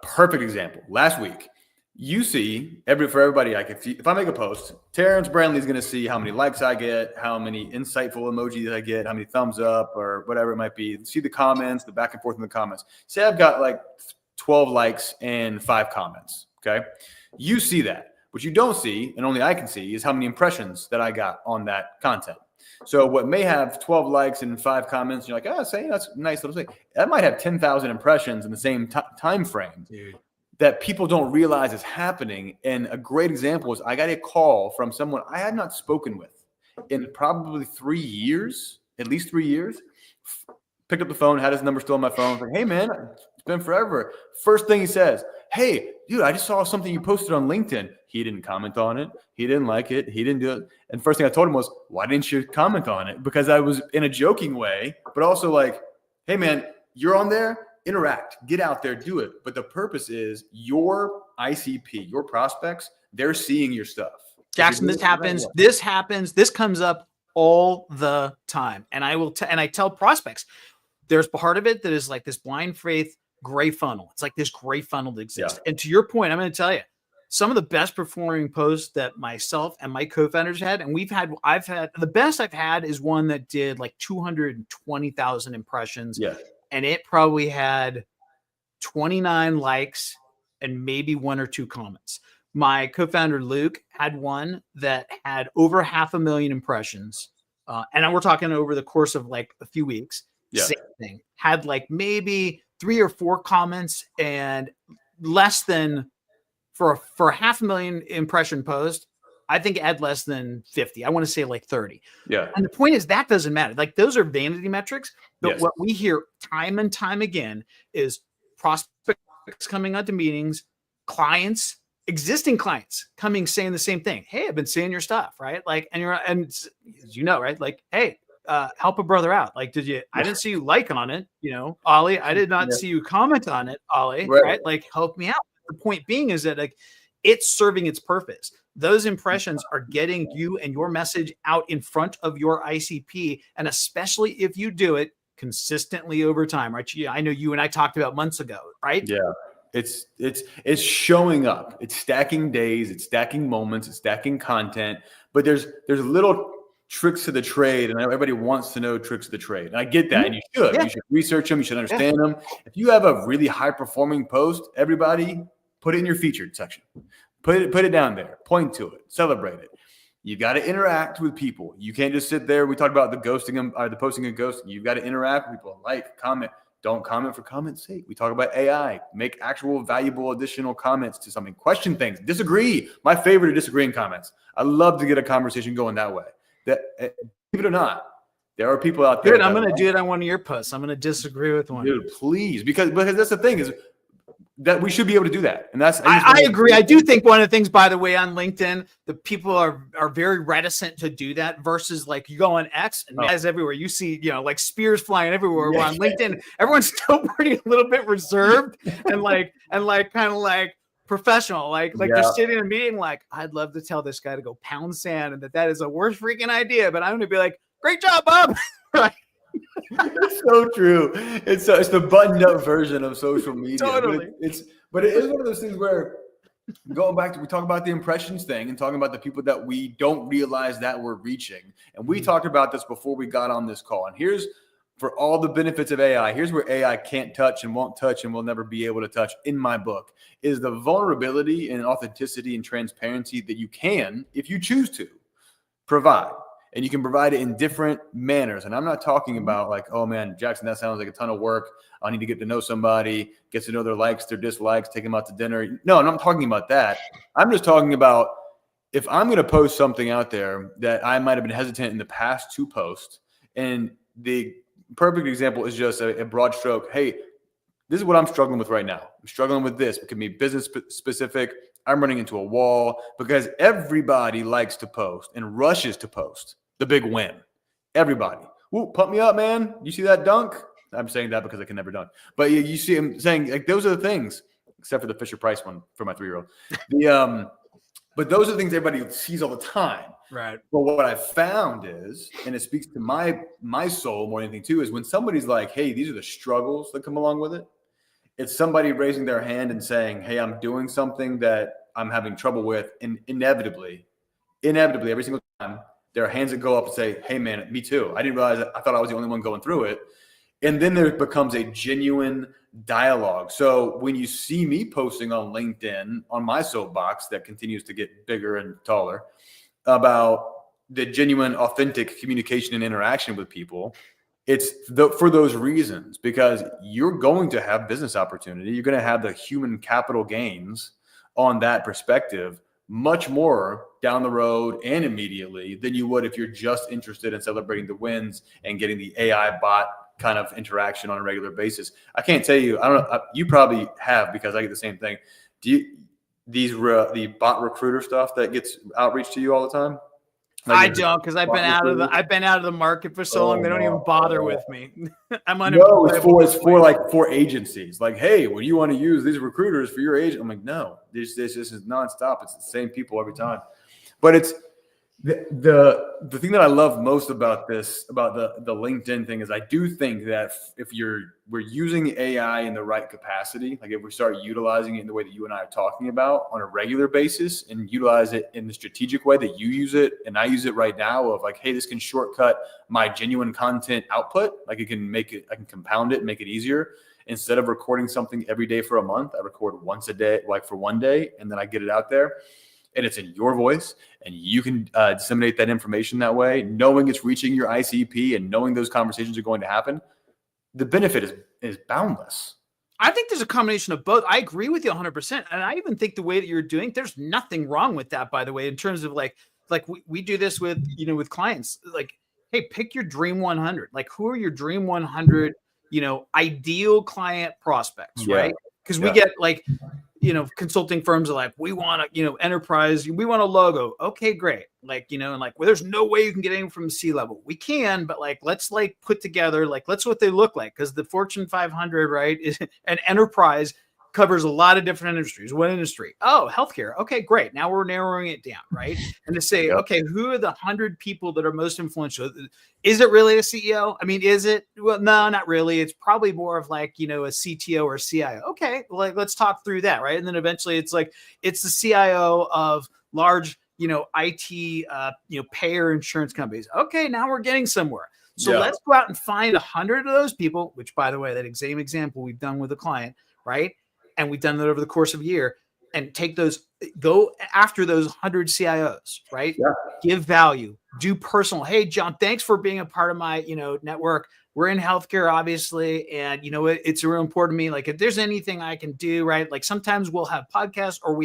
perfect example. Last week, you see for everybody, like if I make a post, Terrence Brantley is going to see how many likes I get, how many insightful emojis I get, how many thumbs up or whatever it might be. See the comments, the back and forth in the comments. Say I've got like 12 likes and 5 comments. Okay. You see that. What you don't see, and only I can see, is how many impressions that I got on that content. So what may have 12 likes and 5 comments, you're like, say that's nice little thing. That might have 10,000 impressions in the same time frame. Dude. That people don't realize is happening. And a great example is I got a call from someone I had not spoken with in probably 3 years, at least 3 years. Picked up the phone, had his number still on my phone. Like, hey, man, it's been forever. First thing he says, hey, dude, I just saw something you posted on LinkedIn. He didn't comment on it. He didn't like it. He didn't do it. And first thing I told him was, why didn't you comment on it? Because I was in a joking way, but also like, hey, man, you're on there. Interact, get out there, do it. But the purpose is your ICP, your prospects, they're seeing your stuff. Jackson, this happens. This comes up all the time. And I tell prospects, there's part of it that is like this blind faith gray funnel. It's like this gray funnel that exists. Yeah. And to your point, I'm going to tell you, some of the best performing posts that myself and my co-founders had, and I've had the best I've had is one that did like 220,000 impressions. Yeah. And it probably had 29 likes and maybe 1 or 2 comments. My co-founder, Luke, had one that had over 500,000 impressions. And we're talking over the course of like a few weeks. Yeah. Same thing. Had like maybe 3 or 4 comments, and less than for a 500,000 impression post, I think it had less than 50. I want to say like 30. Yeah. And the point is that doesn't matter. Like those are vanity metrics. But what we hear time and time again is prospect coming out to meetings, clients, existing clients coming saying the same thing. Hey, I've been seeing your stuff, right? Like, and as you know, right? Like, hey, help a brother out. Like, I didn't see you like on it, Ollie. I did not see you comment on it, Ollie, right? Like, help me out. The point being is that like it's serving its purpose. Those impressions are getting you and your message out in front of your ICP. And especially if you do it consistently over time, right? I know you and I talked about months ago, right? Yeah. It's showing up. It's stacking days, it's stacking moments, it's stacking content, but there's little tricks of the trade, and everybody wants to know tricks of the trade. And I get that, and you should research them, you should understand them. If you have a really high performing post, everybody put it in your featured section. Put it down there, point to it, celebrate it. You got to interact with people. You can't just sit there. We talked about the ghosting them, or the posting of ghosting. You've got to interact with people, like, comment. Don't comment for comment's sake. We talk about AI. Make actual valuable additional comments to something. Question things. Disagree. My favorite are disagreeing comments. I love to get a conversation going that way. That, believe it or not, there are people out there. Dude, I'm going to do it on one of your posts. I'm going to disagree with one. Dude, please, because that's the thing is that we should be able to do that. And that's I agree. I do think one of the things, by the way, on LinkedIn, the people are very reticent to do that versus like you go on X and guys everywhere. You see, like spears flying everywhere. On LinkedIn, everyone's still pretty a little bit reserved and kind of like professional. Like they're sitting in a meeting like, I'd love to tell this guy to go pound sand and that is a worst freaking idea. But I'm going to be like, great job, Bob. Right. It's so true. It's the buttoned up version of social media. Totally. But it is one of those things where going back to, we talk about the impressions thing and talking about the people that we don't realize that we're reaching. And we talked about this before we got on this call. And here's, for all the benefits of AI, here's where AI can't touch and won't touch and will never be able to touch in my book, is the vulnerability and authenticity and transparency that you can, if you choose to, provide. And you can provide it in different manners. And I'm not talking about like, oh man, Jackson, that sounds like a ton of work. I need to get to know somebody, get to know their likes, their dislikes, take them out to dinner. No, I'm not talking about that. I'm just talking about if I'm going to post something out there that I might have been hesitant in the past to post. And the perfect example is just a broad stroke. Hey, this is what I'm struggling with right now. I'm struggling with this. It can be business specific. I'm running into a wall, because everybody likes to post and rushes to post the big win. Everybody. Woo, pump me up, man. You see that dunk? I'm saying that because I can never dunk. But you see him saying, like, those are the things, except for the Fisher Price one for my 3-year-old. But those are the things everybody sees all the time. Right. But what I found is, and it speaks to my soul more than anything too, is when somebody's like, hey, these are the struggles that come along with it. It's somebody raising their hand and saying, hey, I'm doing something that I'm having trouble with. And inevitably, every single time, there are hands that go up and say, hey, man, me too. I didn't realize that. I thought I was the only one going through it. And then there becomes a genuine dialogue. So when you see me posting on LinkedIn on my soapbox that continues to get bigger and taller about the genuine, authentic communication and interaction with people, it's for those reasons, because you're going to have business opportunity. You're going to have the human capital gains on that perspective much more down the road and immediately than you would if you're just interested in celebrating the wins and getting the AI bot kind of interaction on a regular basis. I can't tell you, I don't know, you probably have, because I get the same thing. Do you, the bot recruiter stuff that gets outreach to you all the time? Like, I don't, because I've been out of the market for so long. They don't even bother with me. I'm no, it's for agencies. Like, hey, well, you want to use these recruiters for your agent? I'm like, no, this is nonstop. It's the same people every time. But it's the thing that I love most about this, about the LinkedIn thing, is I do think that if we're using AI in the right capacity, like if we start utilizing it in the way that you and I are talking about on a regular basis, and utilize it in the strategic way that you use it and I use it right now, of like, hey, this can shortcut my genuine content output. Like I can compound it and make it easier. Instead of recording something every day for a month, I record once a day, like for one day, and then I get it out there. And it's in your voice, and you can disseminate that information that way, knowing it's reaching your ICP and knowing those conversations are going to happen. The benefit is boundless. I think there's a combination of both. I agree with you 100%. And I even think the way that you're doing, there's nothing wrong with that, by the way, in terms of like we do this with, with clients. Like, hey, pick your dream 100. Like, who are your dream 100, ideal client prospects, right? Because we get like, consulting firms are like, we want a, enterprise, we want a logo. Okay, great. Like, and like, well, there's no way you can get anything from C-level. We can, but like, let's like put together, like, let's what they look like. Cause the Fortune 500, right, is an enterprise covers a lot of different industries. What industry? Oh, healthcare. Okay, great. Now we're narrowing it down, right? And to say, okay, who are the 100 people that are most influential? Is it really a CEO? I mean, is it? Well, no, not really. It's probably more of like, a CTO or CIO. Okay, like let's talk through that, right? And then eventually it's like, it's the CIO of large, IT, payer insurance companies. Okay, now we're getting somewhere. So let's go out and find 100 of those people, which by the way, that same example we've done with a client, right? And we've done that over the course of a year, and go after those 100 CIOs, right? Yeah. Give value, do personal. Hey, John, thanks for being a part of my, network. We're in healthcare, obviously. And it's real important to me. Like if there's anything I can do, right? Like sometimes we'll have podcasts or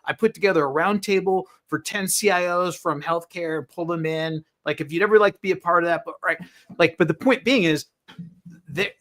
I put together a roundtable for 10 CIOs from healthcare and pull them in. Like if you'd ever like to be a part of that, but right. Like, but the point being is that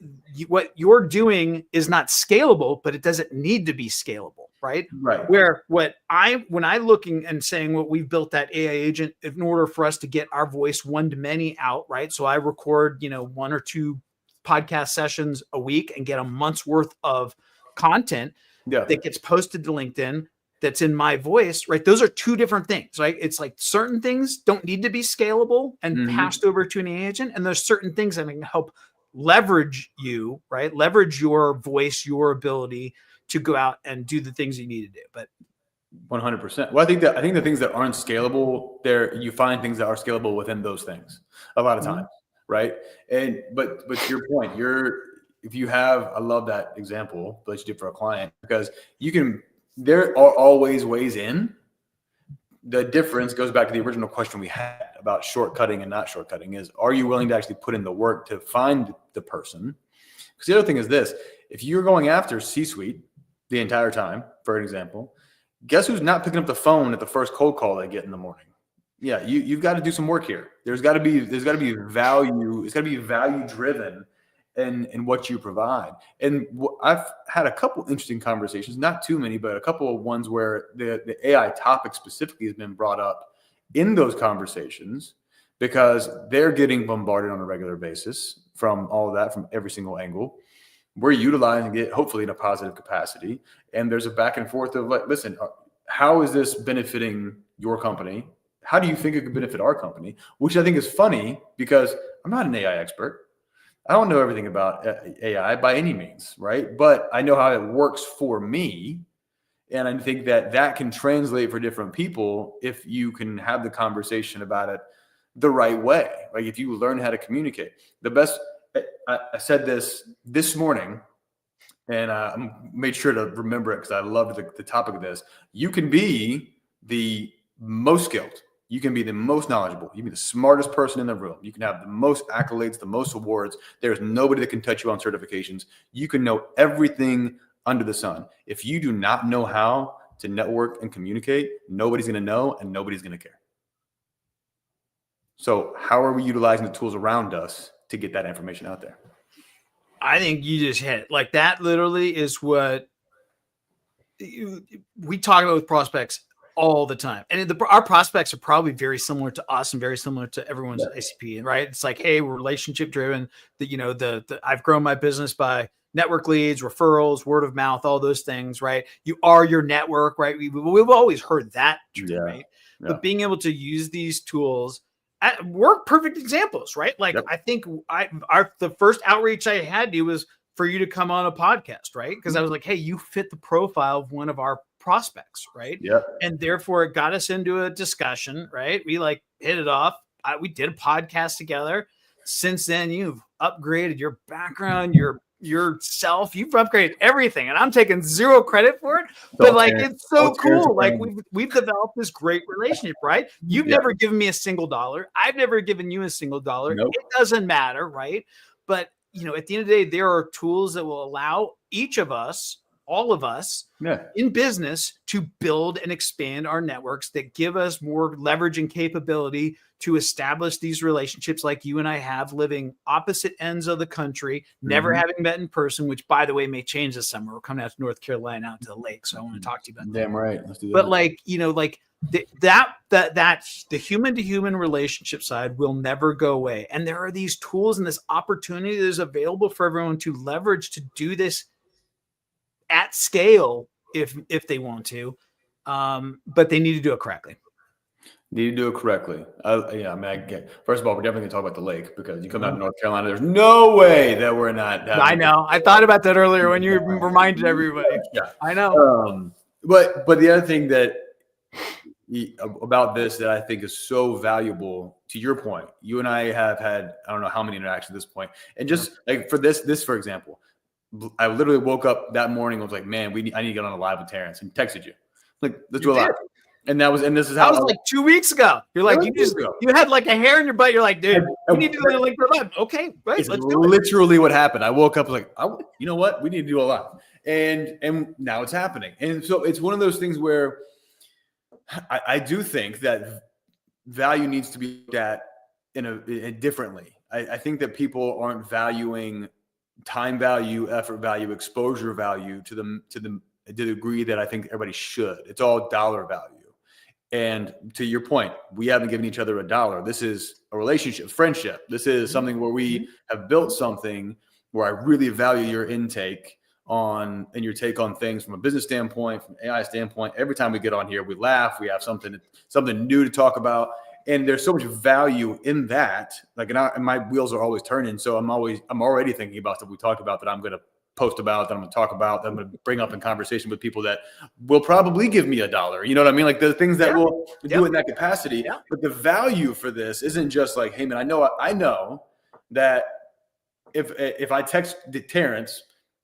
what you're doing is not scalable, but it doesn't need to be scalable, right? Right. Where when I looking and saying what we've built that AI agent in order for us to get our voice one to many out, right? So I record, 1 or 2 podcast sessions a week and get a month's worth of content that gets posted to LinkedIn that's in my voice, right? Those are 2 different things, right? It's like certain things don't need to be scalable and passed over to an agent. And there's certain things that can help leverage you, right? Leverage your voice, your ability to go out and do the things you need to do. But 100%. Well, I think the things that aren't scalable, there you find things that are scalable within those things a lot of times, right? And but to your point, I love that example that you did for a client, because there are always ways in. The difference goes back to the original question we had about shortcutting and not shortcutting is, are you willing to actually put in the work to find the person? Because the other thing is this: if you're going after C-suite the entire time, for example, guess who's not picking up the phone at the first cold call they get in the morning? Yeah, you've got to do some work here. There's got to be value. It's got to be value driven in what you provide. And I've had a couple interesting conversations, not too many, but a couple of ones where the AI topic specifically has been brought up in those conversations, because they're getting bombarded on a regular basis from all of that, from every single angle. We're utilizing it, hopefully in a positive capacity. And there's a back and forth of like, listen, how is this benefiting your company? How do you think it could benefit our company? Which I think is funny, because I'm not an AI expert. I don't know everything about AI by any means, right? But I know how it works for me. And I think that can translate for different people if you can have the conversation about it the right way. Like if you learn how to communicate. I said this morning, and I made sure to remember it because I loved the topic of this. You can be the most skilled. You can be the most knowledgeable. You can be the smartest person in the room. You can have the most accolades, the most awards. There's nobody that can touch you on certifications. You can know everything under the sun. If you do not know how to network and communicate, nobody's going to know and nobody's going to care. So how are we utilizing the tools around us to get that information out there? I think you just hit it. Like that literally is what we talk about with prospects all the time. And our prospects are probably very similar to us and very similar to everyone's ICP, right? It's like, hey, we're relationship driven. I've grown my business by network leads, referrals, word of mouth, all those things, right? You are your network, right? We've always heard that, right? Yeah. But being able to use these tools work, perfect examples, right? Like I think the first outreach I had to was for you to come on a podcast, right? Because I was like, hey, you fit the profile of one of our prospects, right? Yeah. And therefore it got us into a discussion, right? We like hit it off. We did a podcast together. Since then, you've upgraded your background, yourself, you've upgraded everything, and I'm taking zero credit for it. But like, it's so cool. Like we've developed this great relationship, right? You've never given me a single dollar. I've never given you a single dollar. Nope. It doesn't matter, right? But at the end of the day, there are tools that will allow each of us all of us in business to build and expand our networks that give us more leverage and capability to establish these relationships like you and I have, living opposite ends of the country, never having met in person, which, by the way, may change this summer. We're coming out to North Carolina, out to the lake. So I want to talk to you about that. Damn right. Let's do that. But like, you know, like that the human to human relationship side will never go away. And there are these tools and this opportunity that is available for everyone to leverage to do this at scale if they want to. But they need to do it correctly. Need to do it correctly. Yeah, I mean, first of all, we're definitely going to talk about the lake, because you come out to North Carolina, there's no way that we're not. I know. I thought about that earlier when you reminded everybody. Yeah, I know. But the other thing that about this that I think is so valuable, to your point, you and I have had, I don't know how many interactions at this point, and just like for this for example, I literally woke up that morning and was like, man, I need to get on a live with Terrence, and texted you like, let's do a live. And this is how that was like 2 weeks ago. You're like, you had like a hair in your butt. You're like, dude, we need to do a link for live. Okay, right. It's literally what happened. I woke up like, you know what? We need to do a live. And now it's happening. And so it's one of those things where I do think that value needs to be looked at differently. I think that people aren't valuing time value, effort value, exposure value to the degree that I think everybody should. It's all dollar value. And to your point, we haven't given each other $1. This is a relationship, friendship. This is something where we have built something where I really value your intake and your take on things from a business standpoint, from an AI standpoint. Every time we get on here, we laugh. We have something new to talk about. And there's so much value in that. Like, and my wheels are always turning. So I'm already thinking about stuff we talked about that I'm going to post about, that I'm going to talk about, that I'm going to bring up in conversation with people that will probably give me $1. You know what I mean? Like the things that will do it in that capacity. Yeah. But the value for this isn't just like, hey man, I know that if I text Terrence,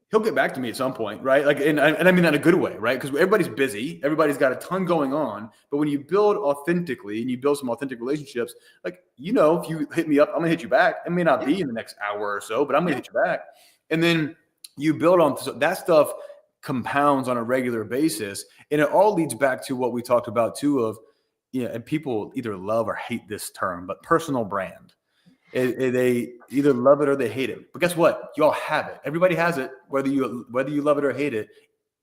he'll get back to me at some point, right? Like, and I mean that in a good way, right? Because everybody's busy, everybody's got a ton going on. But when you build authentically and you build some authentic relationships, like, you know, if you hit me up, I'm gonna hit you back. It may not be in the next hour or so, but I'm gonna hit you back. And then you build on that stuff, compounds on a regular basis, and it all leads back to what we talked about too. Of and people either love or hate this term, but personal brand. They either love it or they hate it. But guess what? You all have it. Everybody has it, whether you love it or hate it.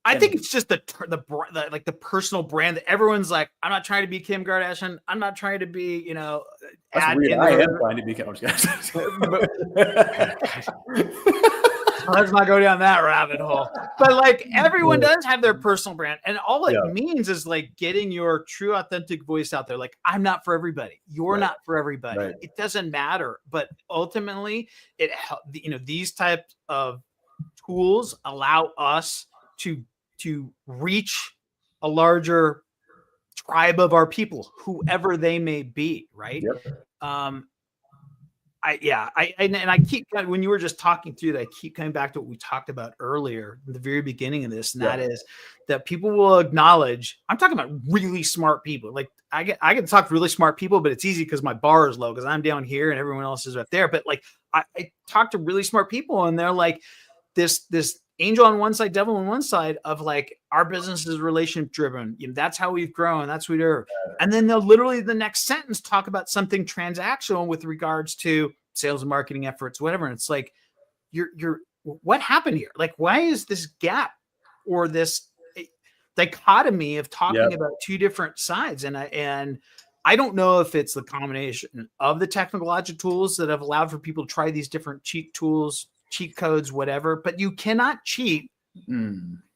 I think it's just the personal brand that everyone's like, I'm not trying to be Kim Kardashian. I'm not trying to be, That's weird. I am trying to be Kim Kardashian. Let's not go down that rabbit hole. But like, everyone does have their personal brand, and all it means is like getting your true, authentic voice out there. Like, I'm not for everybody. You're not for everybody. Right. It doesn't matter. But ultimately, these types of tools allow us to reach a larger tribe of our people, whoever they may be. Right. Yep. I keep, when you were just talking through that, I keep coming back to what we talked about earlier in the very beginning of this. And that is that people will acknowledge, I'm talking about really smart people. Like I get to talk to really smart people, but it's easy because my bar is low because I'm down here and everyone else is up there. But like, I talk to really smart people and they're like this angel on one side, devil on one side of like, our business is relationship driven. That's how we've grown. That's what we do. And then they'll literally the next sentence talk about something transactional with regards to sales and marketing efforts, whatever. And it's like, what happened here? Like, why is this gap or this dichotomy of talking about two different sides? And I don't know if it's the combination of the technological tools that have allowed for people to try these different cheat tools, cheat codes, whatever, but you cannot cheat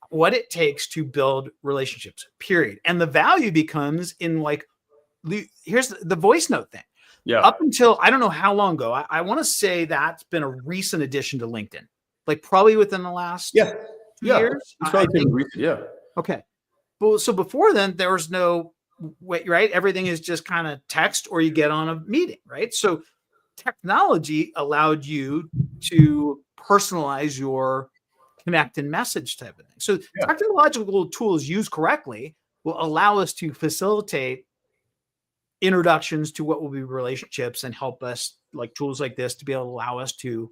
what it takes to build relationships, period. And the value becomes in like, here's the voice note thing. Yeah. Up until, I don't know how long ago, I want to say that's been a recent addition to LinkedIn, like probably within the last 2 years. Okay. Well, so before then there was no way, right? Everything is just kind of text or you get on a meeting, right? So technology allowed you to personalize your connect and message type of thing. So technological tools used correctly will allow us to facilitate introductions to what will be relationships and help us, like tools like this, to be able to allow us to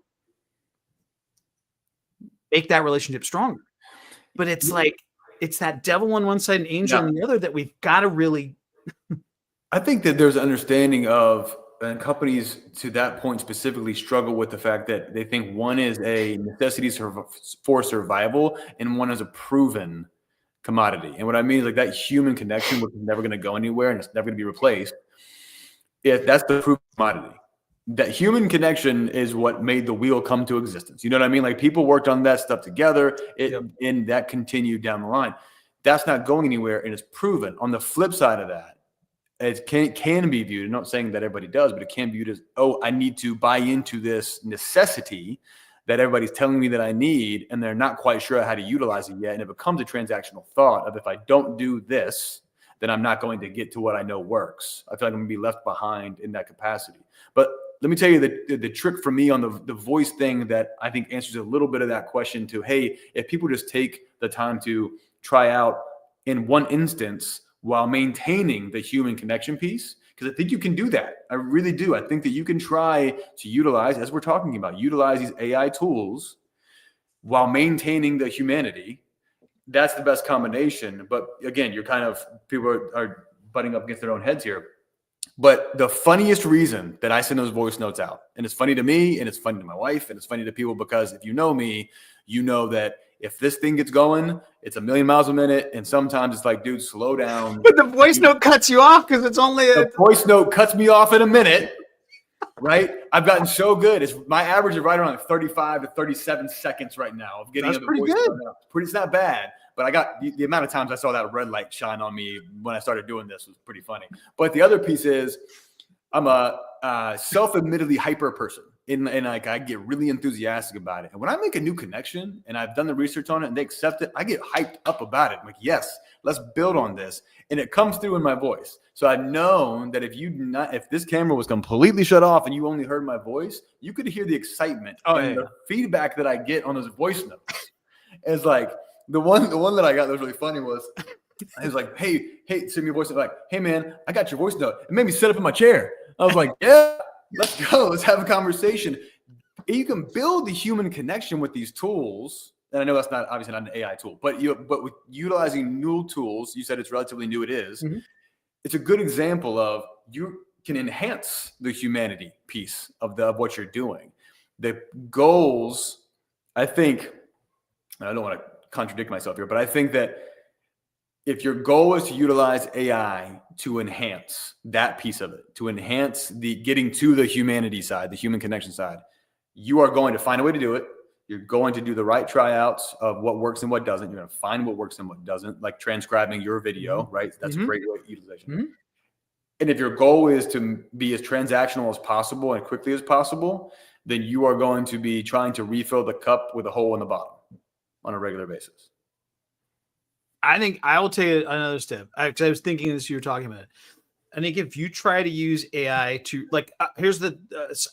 make that relationship stronger. but it's like, it's that devil on one side and angel Yeah. on the other that we've got to really. I think that there's an understanding of, and companies to that point specifically struggle with the fact that they think one is a necessity for survival and one is a proven commodity. And what I mean is like that human connection, which is never going to go anywhere and it's never going to be replaced. If that's the proven commodity, that human connection is what made the wheel come to existence. You know what I mean? Like people worked on that stuff together, and that continued down the line. That's not going anywhere, and it's proven. On the flip side of that, it can be viewed. I'm not saying that everybody does, but it can be viewed as, oh, I need to buy into this necessity that everybody's telling me that I need, and they're not quite sure how to utilize it yet. And it becomes a transactional thought of, if I don't do this, then I'm not going to get to what I know works. I feel like I'm going to be left behind in that capacity. But let me tell you the trick for me on the voice thing that I think answers a little bit of that question to, hey, if people just take the time to try out in one instance while maintaining the human connection piece, because I think you can do that. I really do. I think that you can try to utilize, as we're talking about, utilize these AI tools while maintaining the humanity. That's the best combination. But again, people are butting up against their own heads here. But the funniest reason that I send those voice notes out, and it's funny to me and it's funny to my wife and it's funny to people, because if you know me, you know that if this thing gets going, it's a million miles a minute. And sometimes it's like, dude, slow down. But the voice note cuts you off because it's only the voice note cuts me off in a minute, right? I've gotten so good. My average is right around 35 to 37 seconds right now of getting. That's pretty good. It's not bad. But I got the amount of times I saw that red light shine on me when I started doing this was pretty funny. But the other piece is I'm a self-admittedly hyper person. And like I get really enthusiastic about it. And when I make a new connection and I've done the research on it and they accept it, I get hyped up about it. I'm like, yes, let's build on this. And it comes through in my voice. So I've known that if this camera was completely shut off and you only heard my voice, you could hear the excitement and the feedback that I get on those voice notes. It's like the one that I got that was really funny was, I was like, hey, send me a voice note. Like, hey man, I got your voice note. It made me sit up in my chair. I was like, yeah, let's go. Let's have a conversation. You can build the human connection with these tools. And I know that's obviously not an AI tool, but with utilizing new tools, you said it's relatively new. It is. Mm-hmm. It's a good example of you can enhance the humanity piece of what you're doing. The goals, I think, I don't want to contradict myself here, but I think that if your goal is to utilize AI to enhance that piece of it, to enhance the getting to the humanity side, the human connection side, you are going to find a way to do it. You're going to do the right tryouts of what works and what doesn't. You're going to find what works and what doesn't, like transcribing your video, right? That's a great way of utilization. Mm-hmm. And if your goal is to be as transactional as possible and quickly as possible, then you are going to be trying to refill the cup with a hole in the bottom on a regular basis. I think I will take another step. I was thinking this, you were talking about it. I think if you try to use AI to here's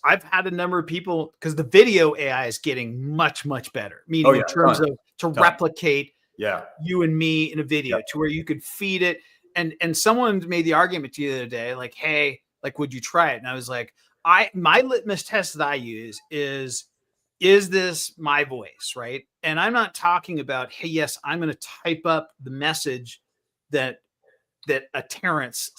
I've had a number of people, because the video AI is getting much, much better, meaning in terms of to replicate you and me in a video to where you could feed it. And someone made the argument to you the other day, like, hey, like, would you try it? And I was like, my litmus test that I use is this my voice, right? And I'm not talking about, hey, yes, I'm going to type up the message that a Terrence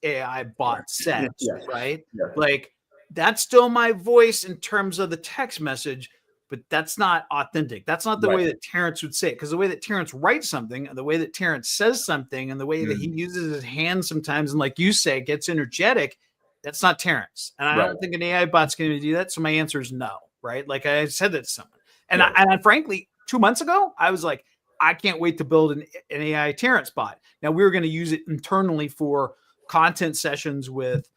AI bot says, right? Yeah. Like, that's still my voice in terms of the text message, but that's not authentic. That's not the way that Terrence would say it, because the way that Terrence writes something, the way that Terrence says something, and the way that he uses his hands sometimes, and like you say, gets energetic, that's not Terrence. And I don't think an AI bot's going to do that. So my answer is no, right? Like I said that to someone. And I frankly, 2 months ago, I was like, I can't wait to build an AI Terrence bot. Now we were going to use it internally for content sessions with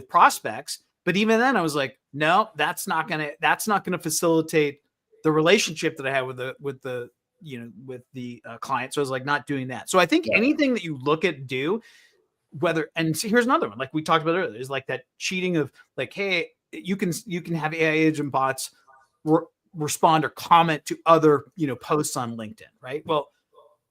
prospects, but even then I was like, no, that's not going to facilitate the relationship that I have with the client. So I was like, not doing that. So I think anything that you look at, and see, here's another one, like we talked about earlier, is like that cheating of like, hey, you can have AI agent bots respond or comment to other, posts on LinkedIn, right? Well,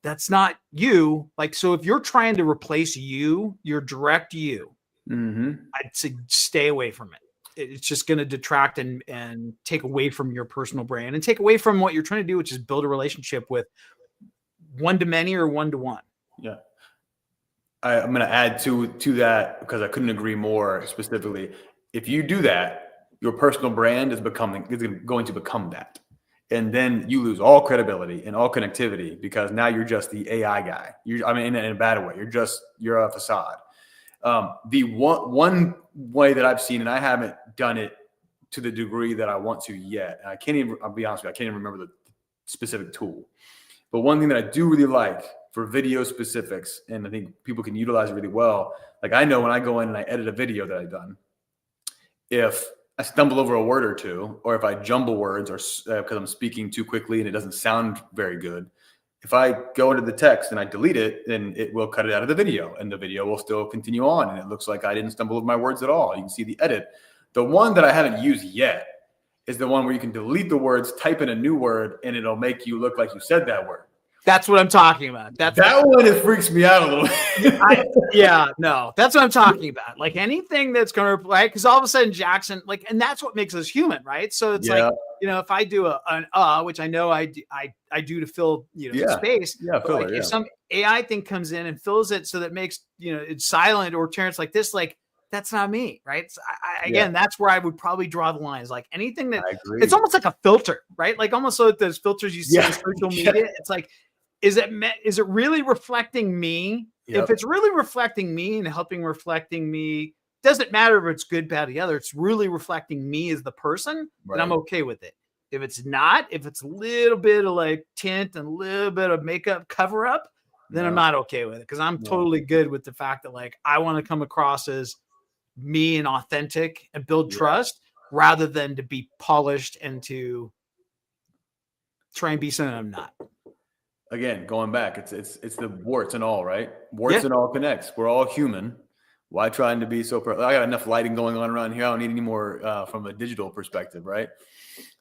that's not you. Like, so if you're trying to replace your direct you, I'd say stay away from it. it's just going to detract and take away from your personal brand and take away from what you're trying to do, which is build a relationship with one-to-many or one-to-one. Yeah. I'm going to add to that because I couldn't agree more specifically. If you do that, your personal brand is going to become that. And then you lose all credibility and all connectivity because now you're just the AI guy. In a bad way, you're a facade. The one way that I've seen, and I haven't done it to the degree that I want to yet. And I'll be honest with you, I can't even remember the specific tool. But one thing that I do really like for video specifics, and I think people can utilize it really well. Like I know when I go in and I edit a video that I've done, if I stumble over a word or two, or if I jumble words or because I'm speaking too quickly and it doesn't sound very good, if I go into the text and I delete it, then it will cut it out of the video and the video will still continue on. And it looks like I didn't stumble over my words at all. You can see the edit. The one that I haven't used yet is the one where you can delete the words, type in a new word, and it'll make you look like you said that word. That's what I'm talking about. That one, it freaks me out a little bit. That's what I'm talking about. Like anything that's going to, right? Because all of a sudden Jackson, like, and that's what makes us human, right? So it's like, if I do an which I know I do to fill, space. Yeah, filler, if some AI thing comes in and fills it so that makes, it's silent or turns like this, like, that's not me, right? So again, that's where I would probably draw the line. Is like anything that it's almost like a filter, right? Like almost like those filters you see on social media. It's like, is it really reflecting me? If it's really reflecting me and reflecting me, doesn't matter if it's good, bad, or the other. It's really reflecting me as the person, then I'm okay with it. If it's not, if it's a little bit of like tint and a little bit of makeup cover up, then I'm not okay with it because I'm totally good with the fact that like I want to come across as me and authentic and build trust rather than to be polished and to try and be something I'm not. Again, going back, it's the warts and all, right? Warts and all connects. We're all human. Why trying to be so? I got enough lighting going on around here. I don't need any more from a digital perspective, right?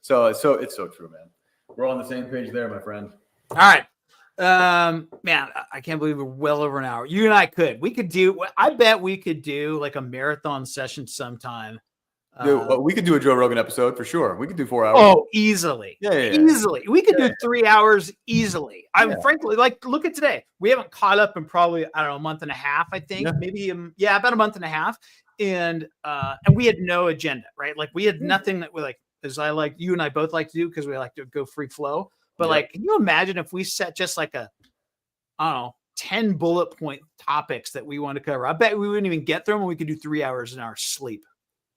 So it's so true, man. We're on the same page there, my friend. All right, man. I can't believe we're well over an hour. You and I I bet we could do like a marathon session sometime. Dude, we could do a Joe Rogan episode for sure. We could do 4 hours. Oh, easily. Easily. We could do 3 hours easily. Frankly, like, look at today. We haven't caught up in probably, I don't know, a month and a half, I think. Maybe, about a month and a half. And we had no agenda, right? Like, we had nothing that we like, as you and I both like to do because we like to go free flow. But like, can you imagine if we set just like 10 bullet point topics that we want to cover? I bet we wouldn't even get through them and we could do 3 hours in our sleep.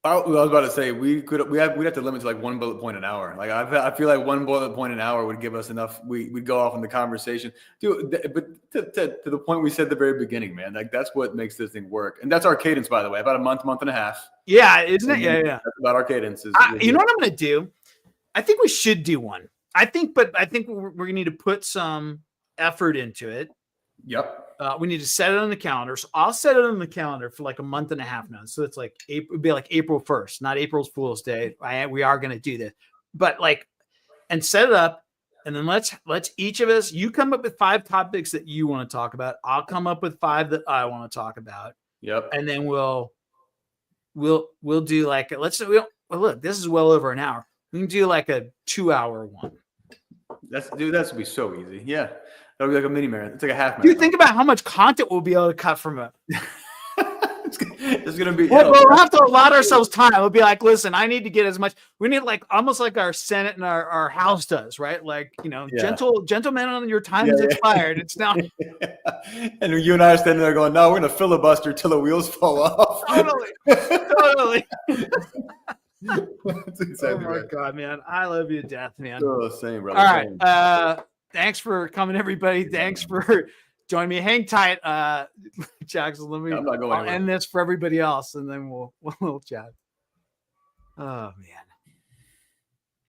I was about to say we'd have to limit to like one bullet point an hour. Like I feel like one bullet point an hour would give us enough. We'd go off in the conversation, dude. But to the point we said at the very beginning, man, like that's what makes this thing work. And that's our cadence, by the way. About a month and a half. Yeah, isn't it? Yeah. That's about our cadence. You know what I'm going to do? I think we should do one. I think we're going to need to put some effort into it. Yep. We need to set it on the calendar. So I'll set it on the calendar for like a month and a half now. So it's like it'd be like April 1st, not April Fool's Day. We are going to do this, but and set it up. And then let's each of us, you come up with 5 topics that you want to talk about. I'll come up with 5 that I want to talk about. Yep. And then we'll do like, look, this is well over an hour. We can do like a 2-hour one. That's would be so easy. Yeah. That'll be like a mini marathon. It's like a half marathon. Do you think about how much content we'll be able to cut from it? It's going to be. We'll have to allot ourselves time. We'll be like, listen, I need to get as much. We need like almost like our Senate and our House does, right? Like, gentlemen, on your time is expired. It's now. And you and I are standing there going, no, we're going to filibuster till the wheels fall off. Totally. That's exactly my God, man. I love you to death, man. Oh, same, brother. All right. Thanks for coming, everybody. Thanks for joining me. Hang tight, Jackson. I'll end this for everybody else, and then we'll chat. Oh man.